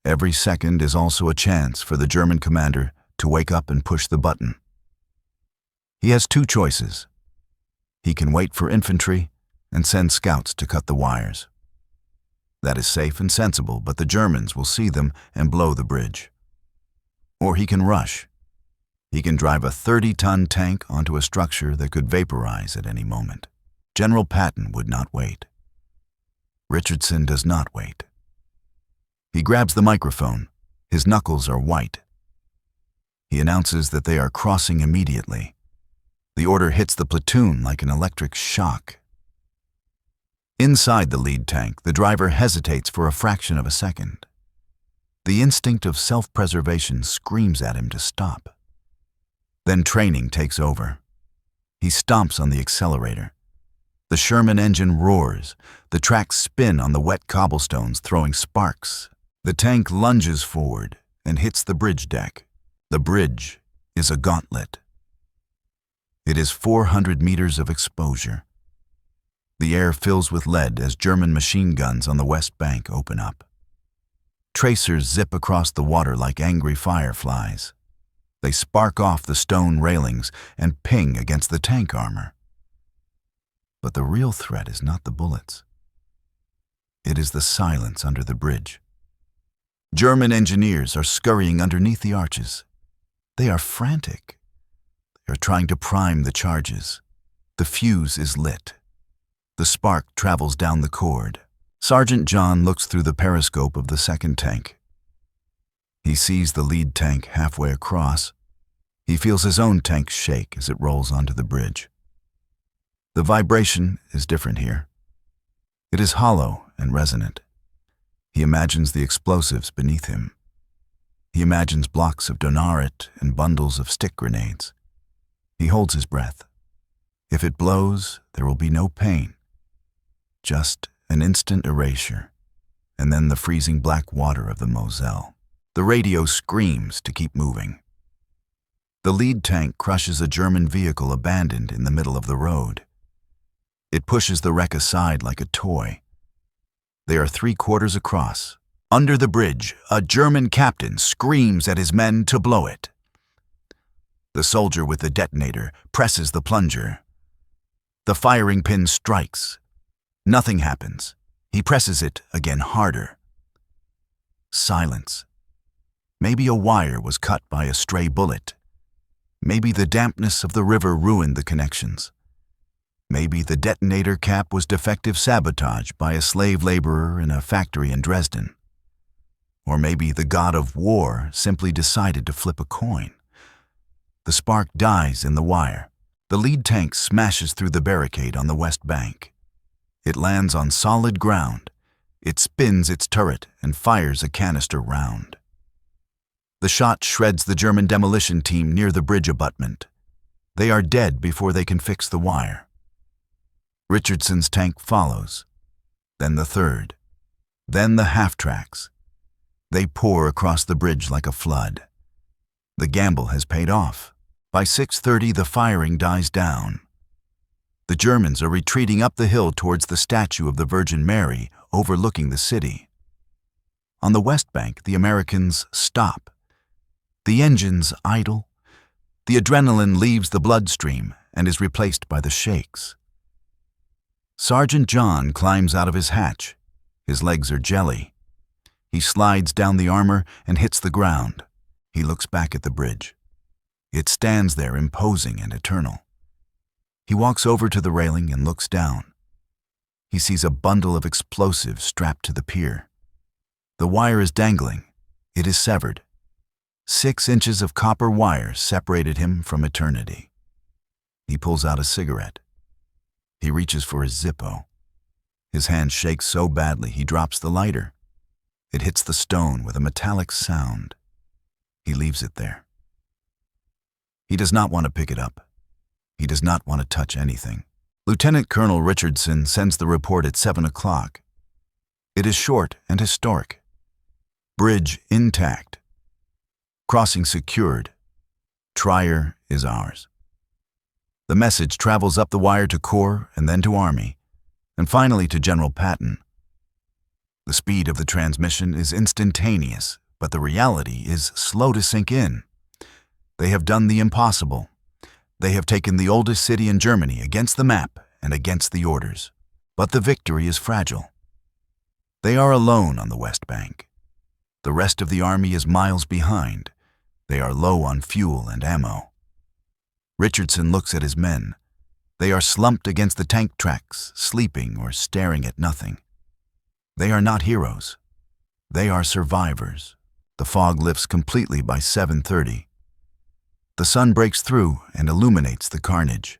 Every second is also a chance for the German commander to wake up and push the button. He has two choices. He can wait for infantry and send scouts to cut the wires. That is safe and sensible, but the Germans will see them and blow the bridge. Or he can rush. He can drive a 30-ton tank onto a structure that could vaporize at any moment. General Patton would not wait. Richardson does not wait. He grabs the microphone. His knuckles are white. He announces that they are crossing immediately. The order hits the platoon like an electric shock. Inside the lead tank, the driver hesitates for a fraction of a second. The instinct of self-preservation screams at him to stop. Then training takes over. He stomps on the accelerator. The Sherman engine roars. The tracks spin on the wet cobblestones, throwing sparks. The tank lunges forward and hits the bridge deck. The bridge is a gauntlet. It is 400 meters of exposure. The air fills with lead as German machine guns on the west bank open up. Tracers zip across the water like angry fireflies. They spark off the stone railings and ping against the tank armor. But the real threat is not the bullets. It is the silence under the bridge. German engineers are scurrying underneath the arches. They are frantic. They are trying to prime the charges. The fuse is lit. The spark travels down the cord. Sergeant John looks through the periscope of the second tank. He sees the lead tank halfway across. He feels his own tank shake as it rolls onto the bridge. The vibration is different here. It is hollow and resonant. He imagines the explosives beneath him. He imagines blocks of donarit and bundles of stick grenades. He holds his breath. If it blows, there will be no pain. Just an instant erasure, and then the freezing black water of the Moselle. The radio screams to keep moving. The lead tank crushes a German vehicle abandoned in the middle of the road. It pushes the wreck aside like a toy. They are 3/4 across. Under the bridge, a German captain screams at his men to blow it. The soldier with the detonator presses the plunger. The firing pin strikes. Nothing happens. He presses it again harder. Silence. Maybe a wire was cut by a stray bullet. Maybe the dampness of the river ruined the connections. Maybe the detonator cap was defective sabotage by a slave laborer in a factory in Dresden. Or maybe the god of war simply decided to flip a coin. The spark dies in the wire. The lead tank smashes through the barricade on the west bank. It lands on solid ground. It spins its turret and fires a canister round. The shot shreds the German demolition team near the bridge abutment. They are dead before they can fix the wire. Richardson's tank follows, then the third, then the half-tracks. They pour across the bridge like a flood. The gamble has paid off. By 6:30, the firing dies down. The Germans are retreating up the hill towards the statue of the Virgin Mary overlooking the city. On the west bank, the Americans stop. The engines idle. The adrenaline leaves the bloodstream and is replaced by the shakes. Sergeant John climbs out of his hatch. His legs are jelly. He slides down the armor and hits the ground. He looks back at the bridge. It stands there imposing and eternal. He walks over to the railing and looks down. He sees a bundle of explosives strapped to the pier. The wire is dangling. It is severed. 6 inches of copper wire separated him from eternity. He pulls out a cigarette. He reaches for his Zippo. His hand shakes so badly he drops the lighter. It hits the stone with a metallic sound. He leaves it there. He does not want to pick it up. He does not want to touch anything. Lieutenant Colonel Richardson sends the report at 7 o'clock. It is short and historic. Bridge intact. Crossing secured. Trier is ours. The message travels up the wire to Corps and then to Army, and finally to General Patton. The speed of the transmission is instantaneous, but the reality is slow to sink in. They have done the impossible. They have taken the oldest city in Germany against the map and against the orders. But the victory is fragile. They are alone on the West Bank. The rest of the army is miles behind. They are low on fuel and ammo. Richardson looks at his men. They are slumped against the tank tracks, sleeping or staring at nothing. They are not heroes. They are survivors. The fog lifts completely by 7:30. The sun breaks through and illuminates the carnage.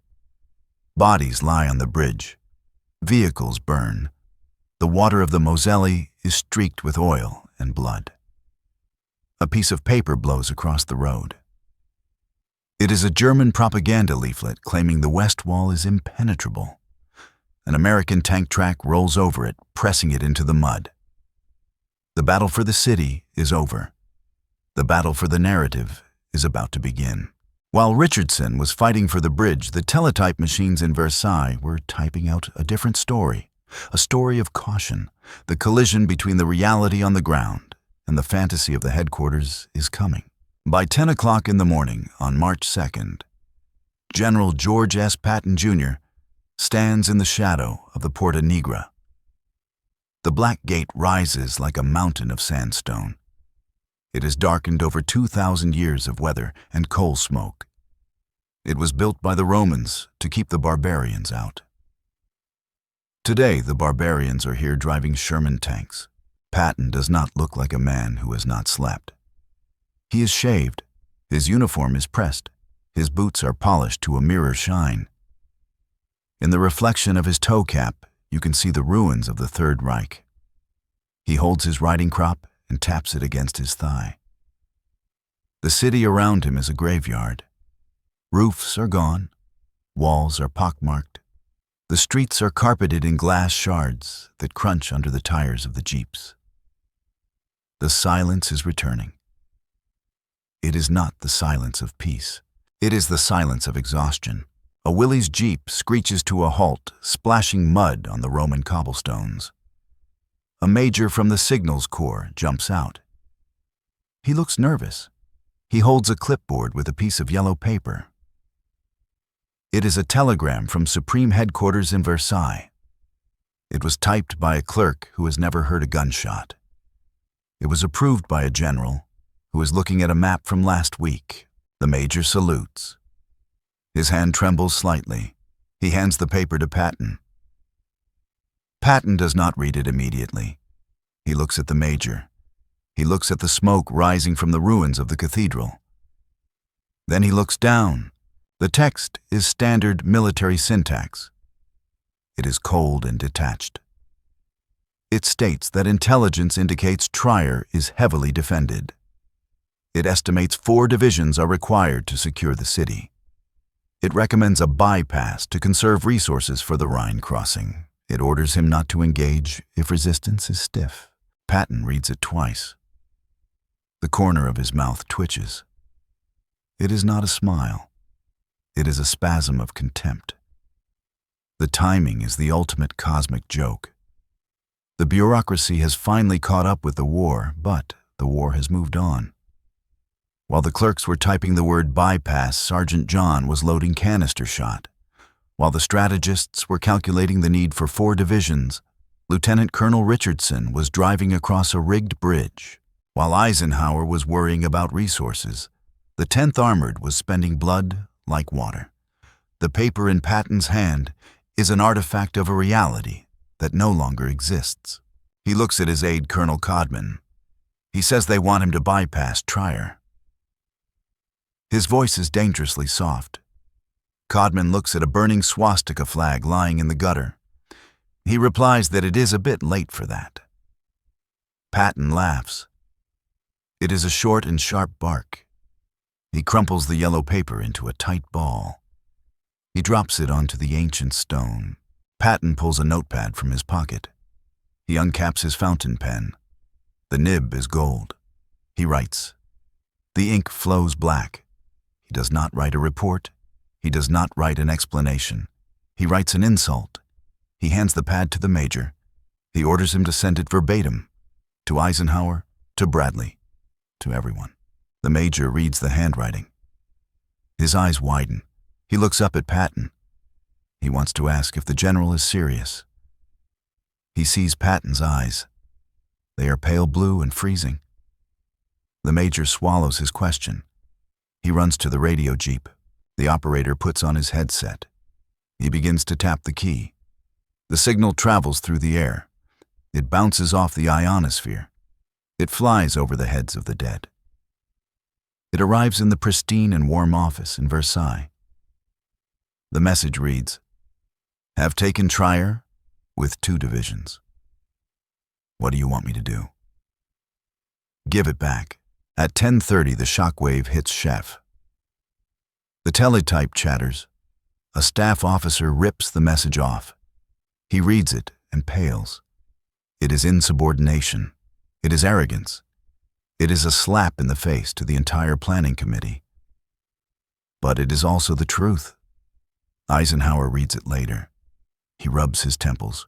Bodies lie on the bridge. Vehicles burn. The water of the Moselle is streaked with oil and blood. A piece of paper blows across the road. It is a German propaganda leaflet claiming the West Wall is impenetrable. An American tank track rolls over it, pressing it into the mud. The battle for the city is over. The battle for the narrative is about to begin. While Richardson was fighting for the bridge, the teletype machines in Versailles were typing out a different story, a story of caution. The collision between the reality on the ground and the fantasy of the headquarters is coming. By 10 o'clock in the morning on March 2nd, General George S. Patton, Jr. stands in the shadow of the Porta Nigra. The Black Gate rises like a mountain of sandstone. It is darkened over 2,000 years of weather and coal smoke. It was built by the Romans to keep the barbarians out. Today, the barbarians are here driving Sherman tanks. Patton does not look like a man who has not slept. He is shaved. His uniform is pressed. His boots are polished to a mirror shine. In the reflection of his toe cap, you can see the ruins of the Third Reich. He holds his riding crop and taps it against his thigh. The city around him is a graveyard. Roofs are gone. Walls are pockmarked. The streets are carpeted in glass shards that crunch under the tires of the jeeps. The silence is returning. It is not the silence of peace. It is the silence of exhaustion. A Willys jeep screeches to a halt, splashing mud on the Roman cobblestones. A major from the Signals Corps jumps out. He looks nervous. He holds a clipboard with a piece of yellow paper. It is a telegram from Supreme Headquarters in Versailles. It was typed by a clerk who has never heard a gunshot. It was approved by a general who is looking at a map from last week. The major salutes. His hand trembles slightly. He hands the paper to Patton. Patton does not read it immediately. He looks at the major. He looks at the smoke rising from the ruins of the cathedral. Then he looks down. The text is standard military syntax. It is cold and detached. It states that intelligence indicates Trier is heavily defended. It estimates 4 divisions are required to secure the city. It recommends a bypass to conserve resources for the Rhine crossing. It orders him not to engage if resistance is stiff. Patton reads it twice. The corner of his mouth twitches. It is not a smile. It is a spasm of contempt. The timing is the ultimate cosmic joke. The bureaucracy has finally caught up with the war, but the war has moved on. While the clerks were typing the word bypass, Sergeant John was loading canister shot. While the strategists were calculating the need for 4 divisions, Lieutenant Colonel Richardson was driving across a rigged bridge. While Eisenhower was worrying about resources, the 10th Armored was spending blood like water. The paper in Patton's hand is an artifact of a reality that no longer exists. He looks at his aide, Colonel Codman. He says they want him to bypass Trier. His voice is dangerously soft. Codman looks at a burning swastika flag lying in the gutter. He replies that it is a bit late for that. Patton laughs. It is a short and sharp bark. He crumples the yellow paper into a tight ball. He drops it onto the ancient stone. Patton pulls a notepad from his pocket. He uncaps his fountain pen. The nib is gold. He writes. The ink flows black. He does not write a report. He does not write an explanation. He writes an insult. He hands the pad to the major. He orders him to send it verbatim, to Eisenhower, to Bradley, to everyone. The major reads the handwriting. His eyes widen. He looks up at Patton. He wants to ask if the general is serious. He sees Patton's eyes. They are pale blue and freezing. The major swallows his question. He runs to the radio jeep. The operator puts on his headset. He begins to tap the key. The signal travels through the air. It bounces off the ionosphere. It flies over the heads of the dead. It arrives in the pristine and warm office in Versailles. The message reads, "Have taken Trier with 2 divisions. What do you want me to do?" "Give it back." At 10:30, the shockwave hits Chef. The teletype chatters. A staff officer rips the message off. He reads it and pales. It is insubordination. It is arrogance. It is a slap in the face to the entire planning committee. But it is also the truth. Eisenhower reads it later. He rubs his temples.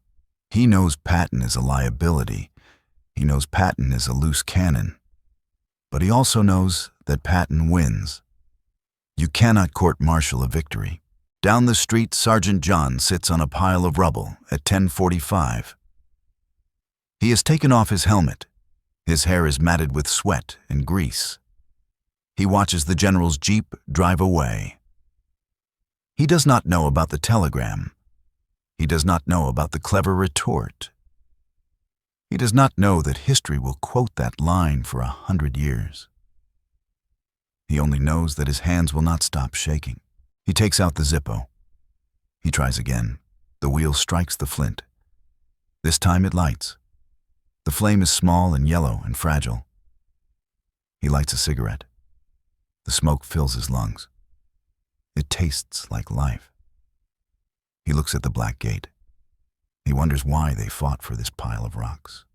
He knows Patton is a liability. He knows Patton is a loose cannon. But he also knows that Patton wins. You cannot court-martial a victory. Down the street, Sergeant John sits on a pile of rubble at 10:45. He has taken off his helmet. His hair is matted with sweat and grease. He watches the general's jeep drive away. He does not know about the telegram. He does not know about the clever retort. He does not know that history will quote that line for 100 years. He only knows that his hands will not stop shaking. He takes out the Zippo. He tries again. The wheel strikes the flint. This time it lights. The flame is small and yellow and fragile. He lights a cigarette. The smoke fills his lungs. It tastes like life. He looks at the black gate. He wonders why they fought for this pile of rocks.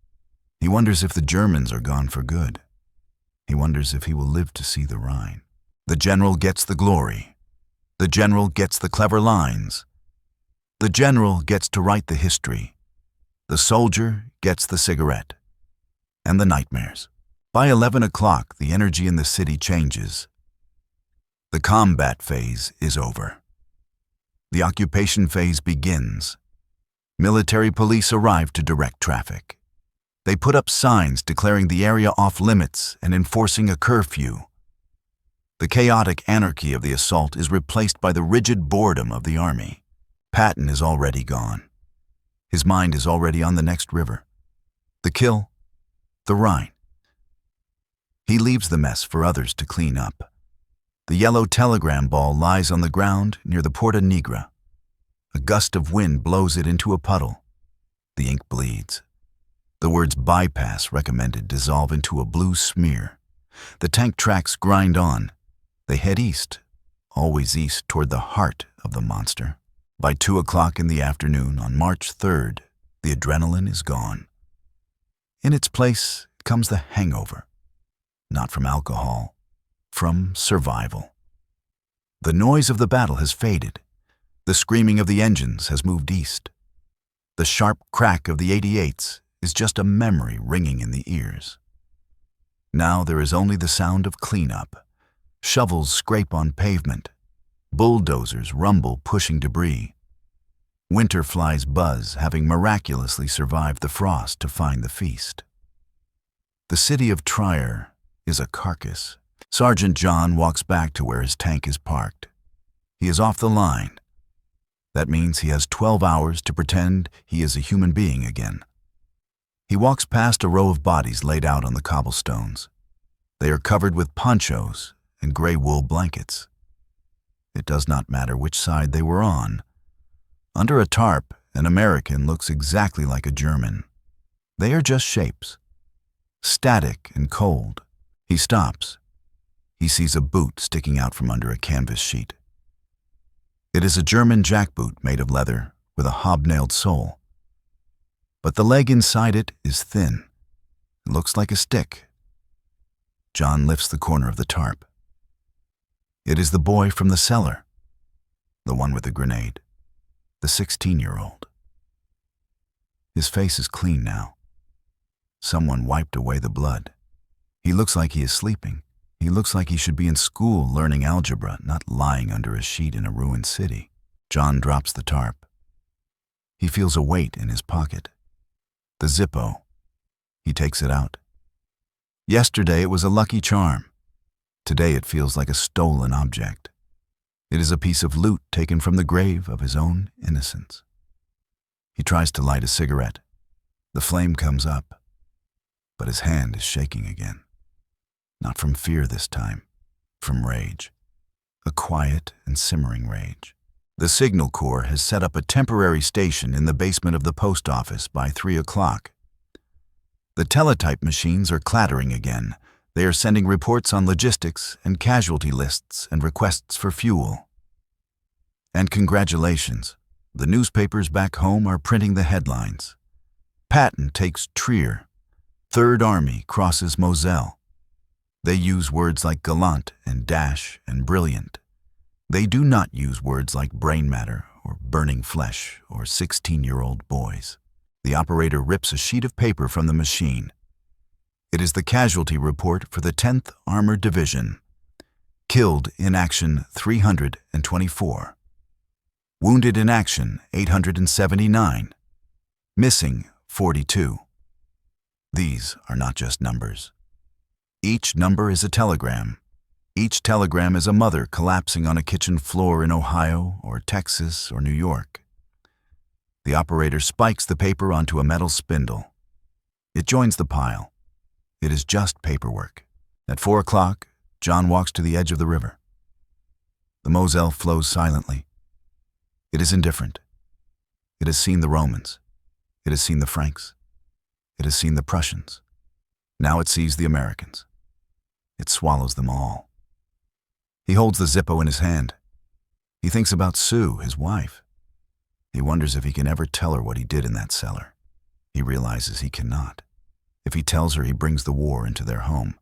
He wonders if the Germans are gone for good. He wonders if he will live to see the Rhine. The general gets the glory. The general gets the clever lines. The general gets to write the history. The soldier gets the cigarette. And the nightmares. By 11 o'clock, the energy in the city changes. The combat phase is over. The occupation phase begins. Military police arrive to direct traffic. They put up signs declaring the area off limits and enforcing a curfew. The chaotic anarchy of the assault is replaced by the rigid boredom of the army. Patton is already gone. His mind is already on the next river. The kill, the Rhine. He leaves the mess for others to clean up. The yellow telegram ball lies on the ground near the Porta Nigra. A gust of wind blows it into a puddle. The ink bleeds. The words bypass recommended dissolve into a blue smear. The tank tracks grind on. They head east, always east toward the heart of the monster. By 2 o'clock in the afternoon on March 3rd, the adrenaline is gone. In its place comes the hangover, not from alcohol, from survival. The noise of the battle has faded. The screaming of the engines has moved east. The sharp crack of the 88s is just a memory ringing in the ears. Now there is only the sound of cleanup. Shovels scrape on pavement. Bulldozers rumble pushing debris. Winter flies buzz, having miraculously survived the frost to find the feast. The city of Trier is a carcass. Sergeant John walks back to where his tank is parked. He is off the line. That means he has 12 hours to pretend he is a human being again. He walks past a row of bodies laid out on the cobblestones. They are covered with ponchos and gray wool blankets. It does not matter which side they were on. Under a tarp, an American looks exactly like a German. They are just shapes, static and cold. He stops. He sees a boot sticking out from under a canvas sheet. It is a German jackboot made of leather with a hobnailed sole. But the leg inside it is thin. It looks like a stick. John lifts the corner of the tarp. It is the boy from the cellar. The one with the grenade. The 16-year-old. His face is clean now. Someone wiped away the blood. He looks like he is sleeping. He looks like he should be in school learning algebra, not lying under a sheet in a ruined city. John drops the tarp. He feels a weight in his pocket. The Zippo. He takes it out. Yesterday it was a lucky charm. Today it feels like a stolen object. It is a piece of loot taken from the grave of his own innocence. He tries to light a cigarette. The flame comes up, but his hand is shaking again. Not from fear this time, from rage. A quiet and simmering rage. The Signal Corps has set up a temporary station in the basement of the post office by 3 o'clock. The teletype machines are clattering again. They are sending reports on logistics and casualty lists and requests for fuel. And congratulations, the newspapers back home are printing the headlines. Patton takes Trier. Third Army crosses Moselle. They use words like gallant and dash and brilliant. They do not use words like brain matter or burning flesh or 16-year-old boys. The operator rips a sheet of paper from the machine. It is the casualty report for the 10th Armored Division. Killed in action 324. Wounded in action 879. Missing 42. These are not just numbers. Each number is a telegram. Each telegram is a mother collapsing on a kitchen floor in Ohio or Texas or New York. The operator spikes the paper onto a metal spindle. It joins the pile. It is just paperwork. At 4 o'clock, John walks to the edge of the river. The Moselle flows silently. It is indifferent. It has seen the Romans. It has seen the Franks. It has seen the Prussians. Now it sees the Americans. It swallows them all. He holds the Zippo in his hand. He thinks about Sue, his wife. He wonders if he can ever tell her what he did in that cellar. He realizes he cannot. If he tells her, he brings the war into their home.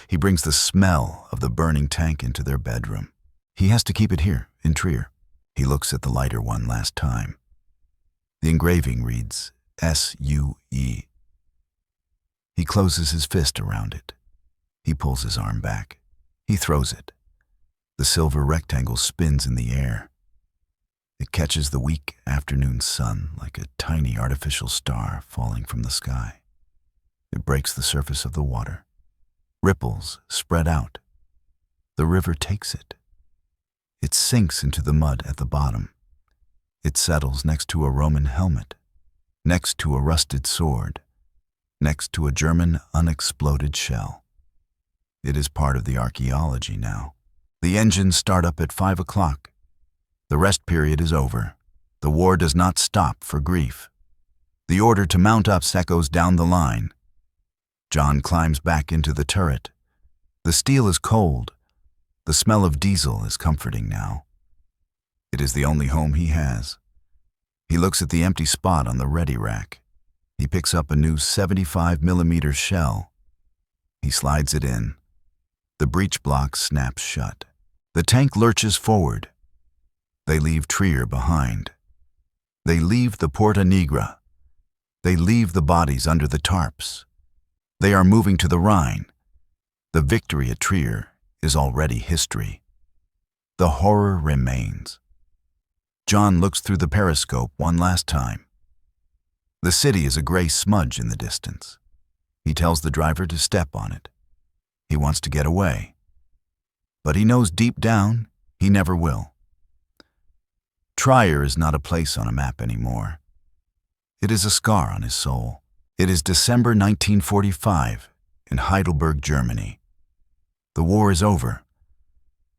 He brings the smell of the burning tank into their bedroom. He has to keep it here, in Trier. He looks at the lighter one last time. The engraving reads, S-U-E. He closes his fist around it. He pulls his arm back. He throws it. The silver rectangle spins in the air. It catches the weak afternoon sun like a tiny artificial star falling from the sky. It breaks the surface of the water. Ripples spread out. The river takes it. It sinks into the mud at the bottom. It settles next to a Roman helmet, next to a rusted sword, next to a German unexploded shell. It is part of the archaeology now. The engines start up at 5 o'clock. The rest period is over. The war does not stop for grief. The order to mount up echoes down the line. John climbs back into the turret. The steel is cold. The smell of diesel is comforting now. It is the only home he has. He looks at the empty spot on the ready rack. He picks up a new 75mm shell. He slides it in. The breech block snaps shut. The tank lurches forward. They leave Trier behind. They leave the Porta Nigra. They leave the bodies under the tarps. They are moving to the Rhine. The victory at Trier is already history. The horror remains. John looks through the periscope one last time. The city is a gray smudge in the distance. He tells the driver to step on it. He wants to get away. But he knows deep down he never will. Trier is not a place on a map anymore. It is a scar on his soul. It is December 1945 in Heidelberg, Germany. The war is over.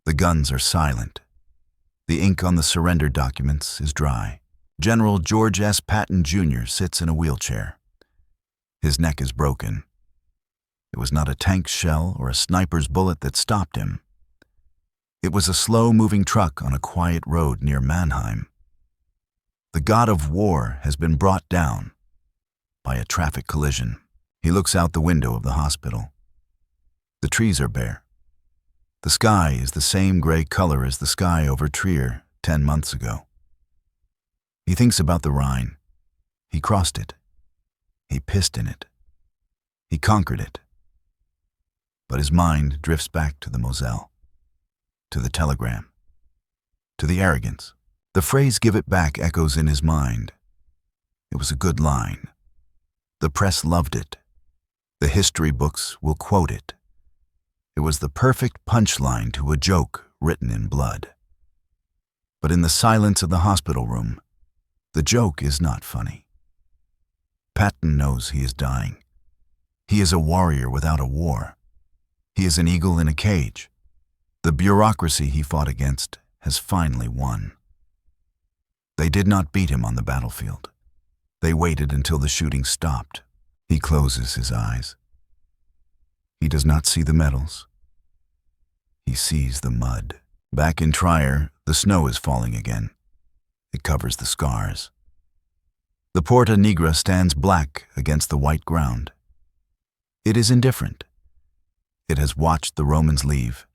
The guns are silent. The ink on the surrender documents is dry. General George S. Patton, Jr. sits in a wheelchair. His neck is broken. It was not a tank shell or a sniper's bullet that stopped him. It was a slow-moving truck on a quiet road near Mannheim. The god of war has been brought down by a traffic collision. He looks out the window of the hospital. The trees are bare. The sky is the same gray color as the sky over Trier 10 months ago. He thinks about the Rhine. He crossed it. He pissed in it. He conquered it. But his mind drifts back to the Moselle, to the telegram, to the arrogance. The phrase "give it back" echoes in his mind. It was a good line. The press loved it. The history books will quote it. It was the perfect punchline to a joke written in blood. But in the silence of the hospital room, the joke is not funny. Patton knows he is dying. He is a warrior without a war. He is an eagle in a cage. The bureaucracy he fought against has finally won. They did not beat him on the battlefield. They waited until the shooting stopped. He closes his eyes. He does not see the medals. He sees the mud. Back in Trier, the snow is falling again. It covers the scars. The Porta Nigra stands black against the white ground. It is indifferent. It has watched the Romans leave.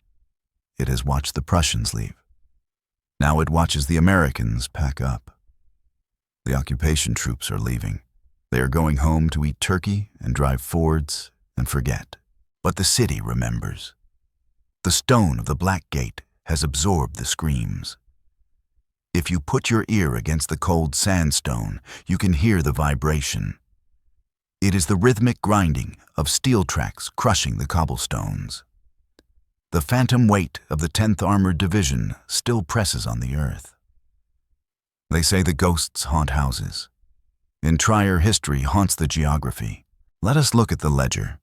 It has watched the Prussians leave. Now it watches the Americans pack up. The occupation troops are leaving. They are going home to eat turkey and drive Fords and forget. But the city remembers. The stone of the Black Gate has absorbed the screams. If you put your ear against the cold sandstone, you can hear the vibration. It is the rhythmic grinding of steel tracks crushing the cobblestones. The phantom weight of the 10th Armored Division still presses on the earth. They say the ghosts haunt houses. In Trier, history haunts the geography. Let us look at the ledger.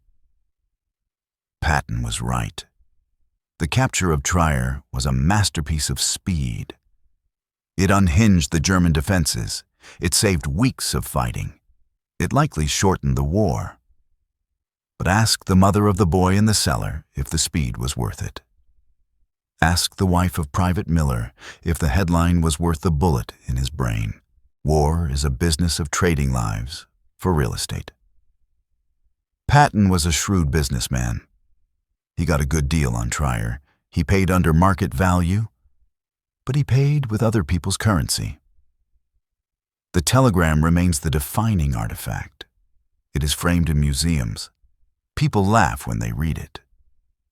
Patton was right. The capture of Trier was a masterpiece of speed. It unhinged the German defenses. It saved weeks of fighting. It likely shortened the war. But ask the mother of the boy in the cellar if the speed was worth it. Ask the wife of Private Miller if the headline was worth the bullet in his brain. War is a business of trading lives for real estate. Patton was a shrewd businessman. He got a good deal on Trier. He paid under market value, but he paid with other people's currency. The telegram remains the defining artifact. It is framed in museums. People laugh when they read it.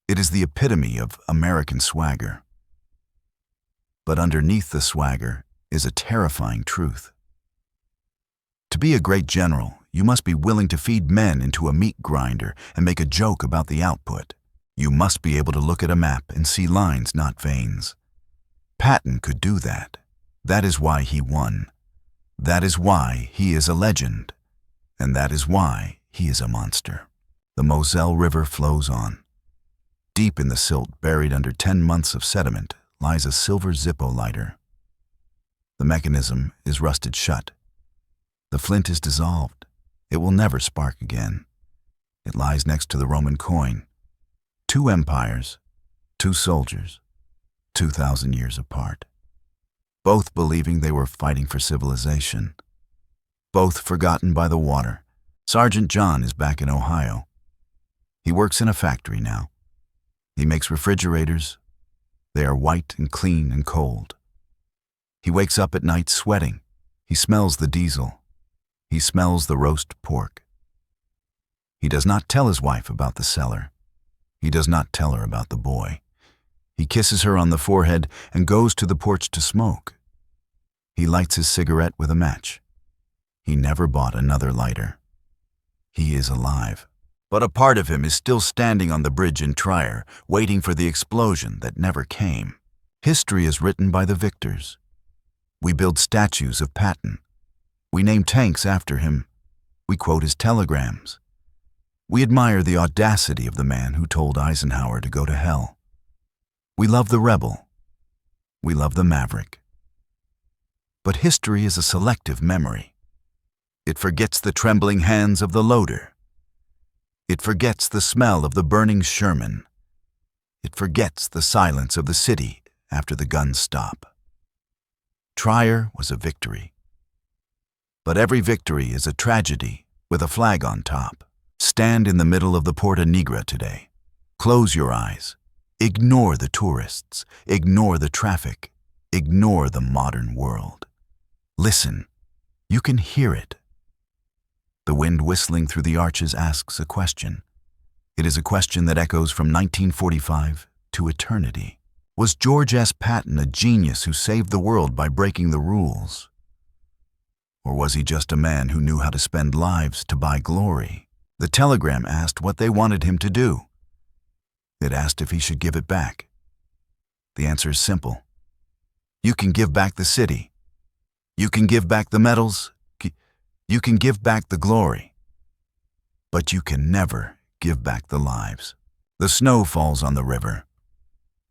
It is the epitome of American swagger. But underneath the swagger is a terrifying truth. To be a great general, you must be willing to feed men into a meat grinder and make a joke about the output. You must be able to look at a map and see lines, not veins. Patton could do that. That is why he won. That is why he is a legend. And that is why he is a monster. The Moselle River flows on. Deep in the silt, buried under 10 months of sediment, lies a silver Zippo lighter. The mechanism is rusted shut. The flint is dissolved. It will never spark again. It lies next to the Roman coin. 2 empires, 2 soldiers, 2,000 years apart. Both believing they were fighting for civilization. Both forgotten by the water. Sergeant John is back in Ohio. He works in a factory now. He makes refrigerators. They are white and clean and cold. He wakes up at night sweating. He smells the diesel. He smells the roast pork. He does not tell his wife about the cellar. He does not tell her about the boy. He kisses her on the forehead and goes to the porch to smoke. He lights his cigarette with a match. He never bought another lighter. He is alive. But a part of him is still standing on the bridge in Trier, waiting for the explosion that never came. History is written by the victors. We build statues of Patton. We name tanks after him. We quote his telegrams. We admire the audacity of the man who told Eisenhower to go to hell. We love the rebel. We love the maverick. But history is a selective memory. It forgets the trembling hands of the loader. It forgets the smell of the burning Sherman. It forgets the silence of the city after the guns stop. Trier was a victory. But every victory is a tragedy with a flag on top. Stand in the middle of the Porta Nigra today. Close your eyes. Ignore the tourists. Ignore the traffic. Ignore the modern world. Listen. You can hear it. The wind whistling through the arches asks a question. It is a question that echoes from 1945 to eternity. Was George S. Patton a genius who saved the world by breaking the rules? Or was he just a man who knew how to spend lives to buy glory? The telegram asked what they wanted him to do. It asked if he should give it back. The answer is simple. You can give back the city. You can give back the medals. You can give back the glory. But you can never give back the lives. The snow falls on the river.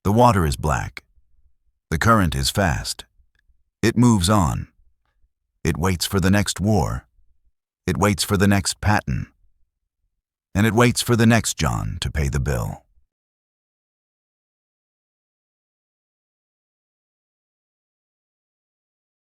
The water is black. The current is fast. It moves on. It waits for the next war. It waits for the next Patton. And it waits for the next John to pay the bill.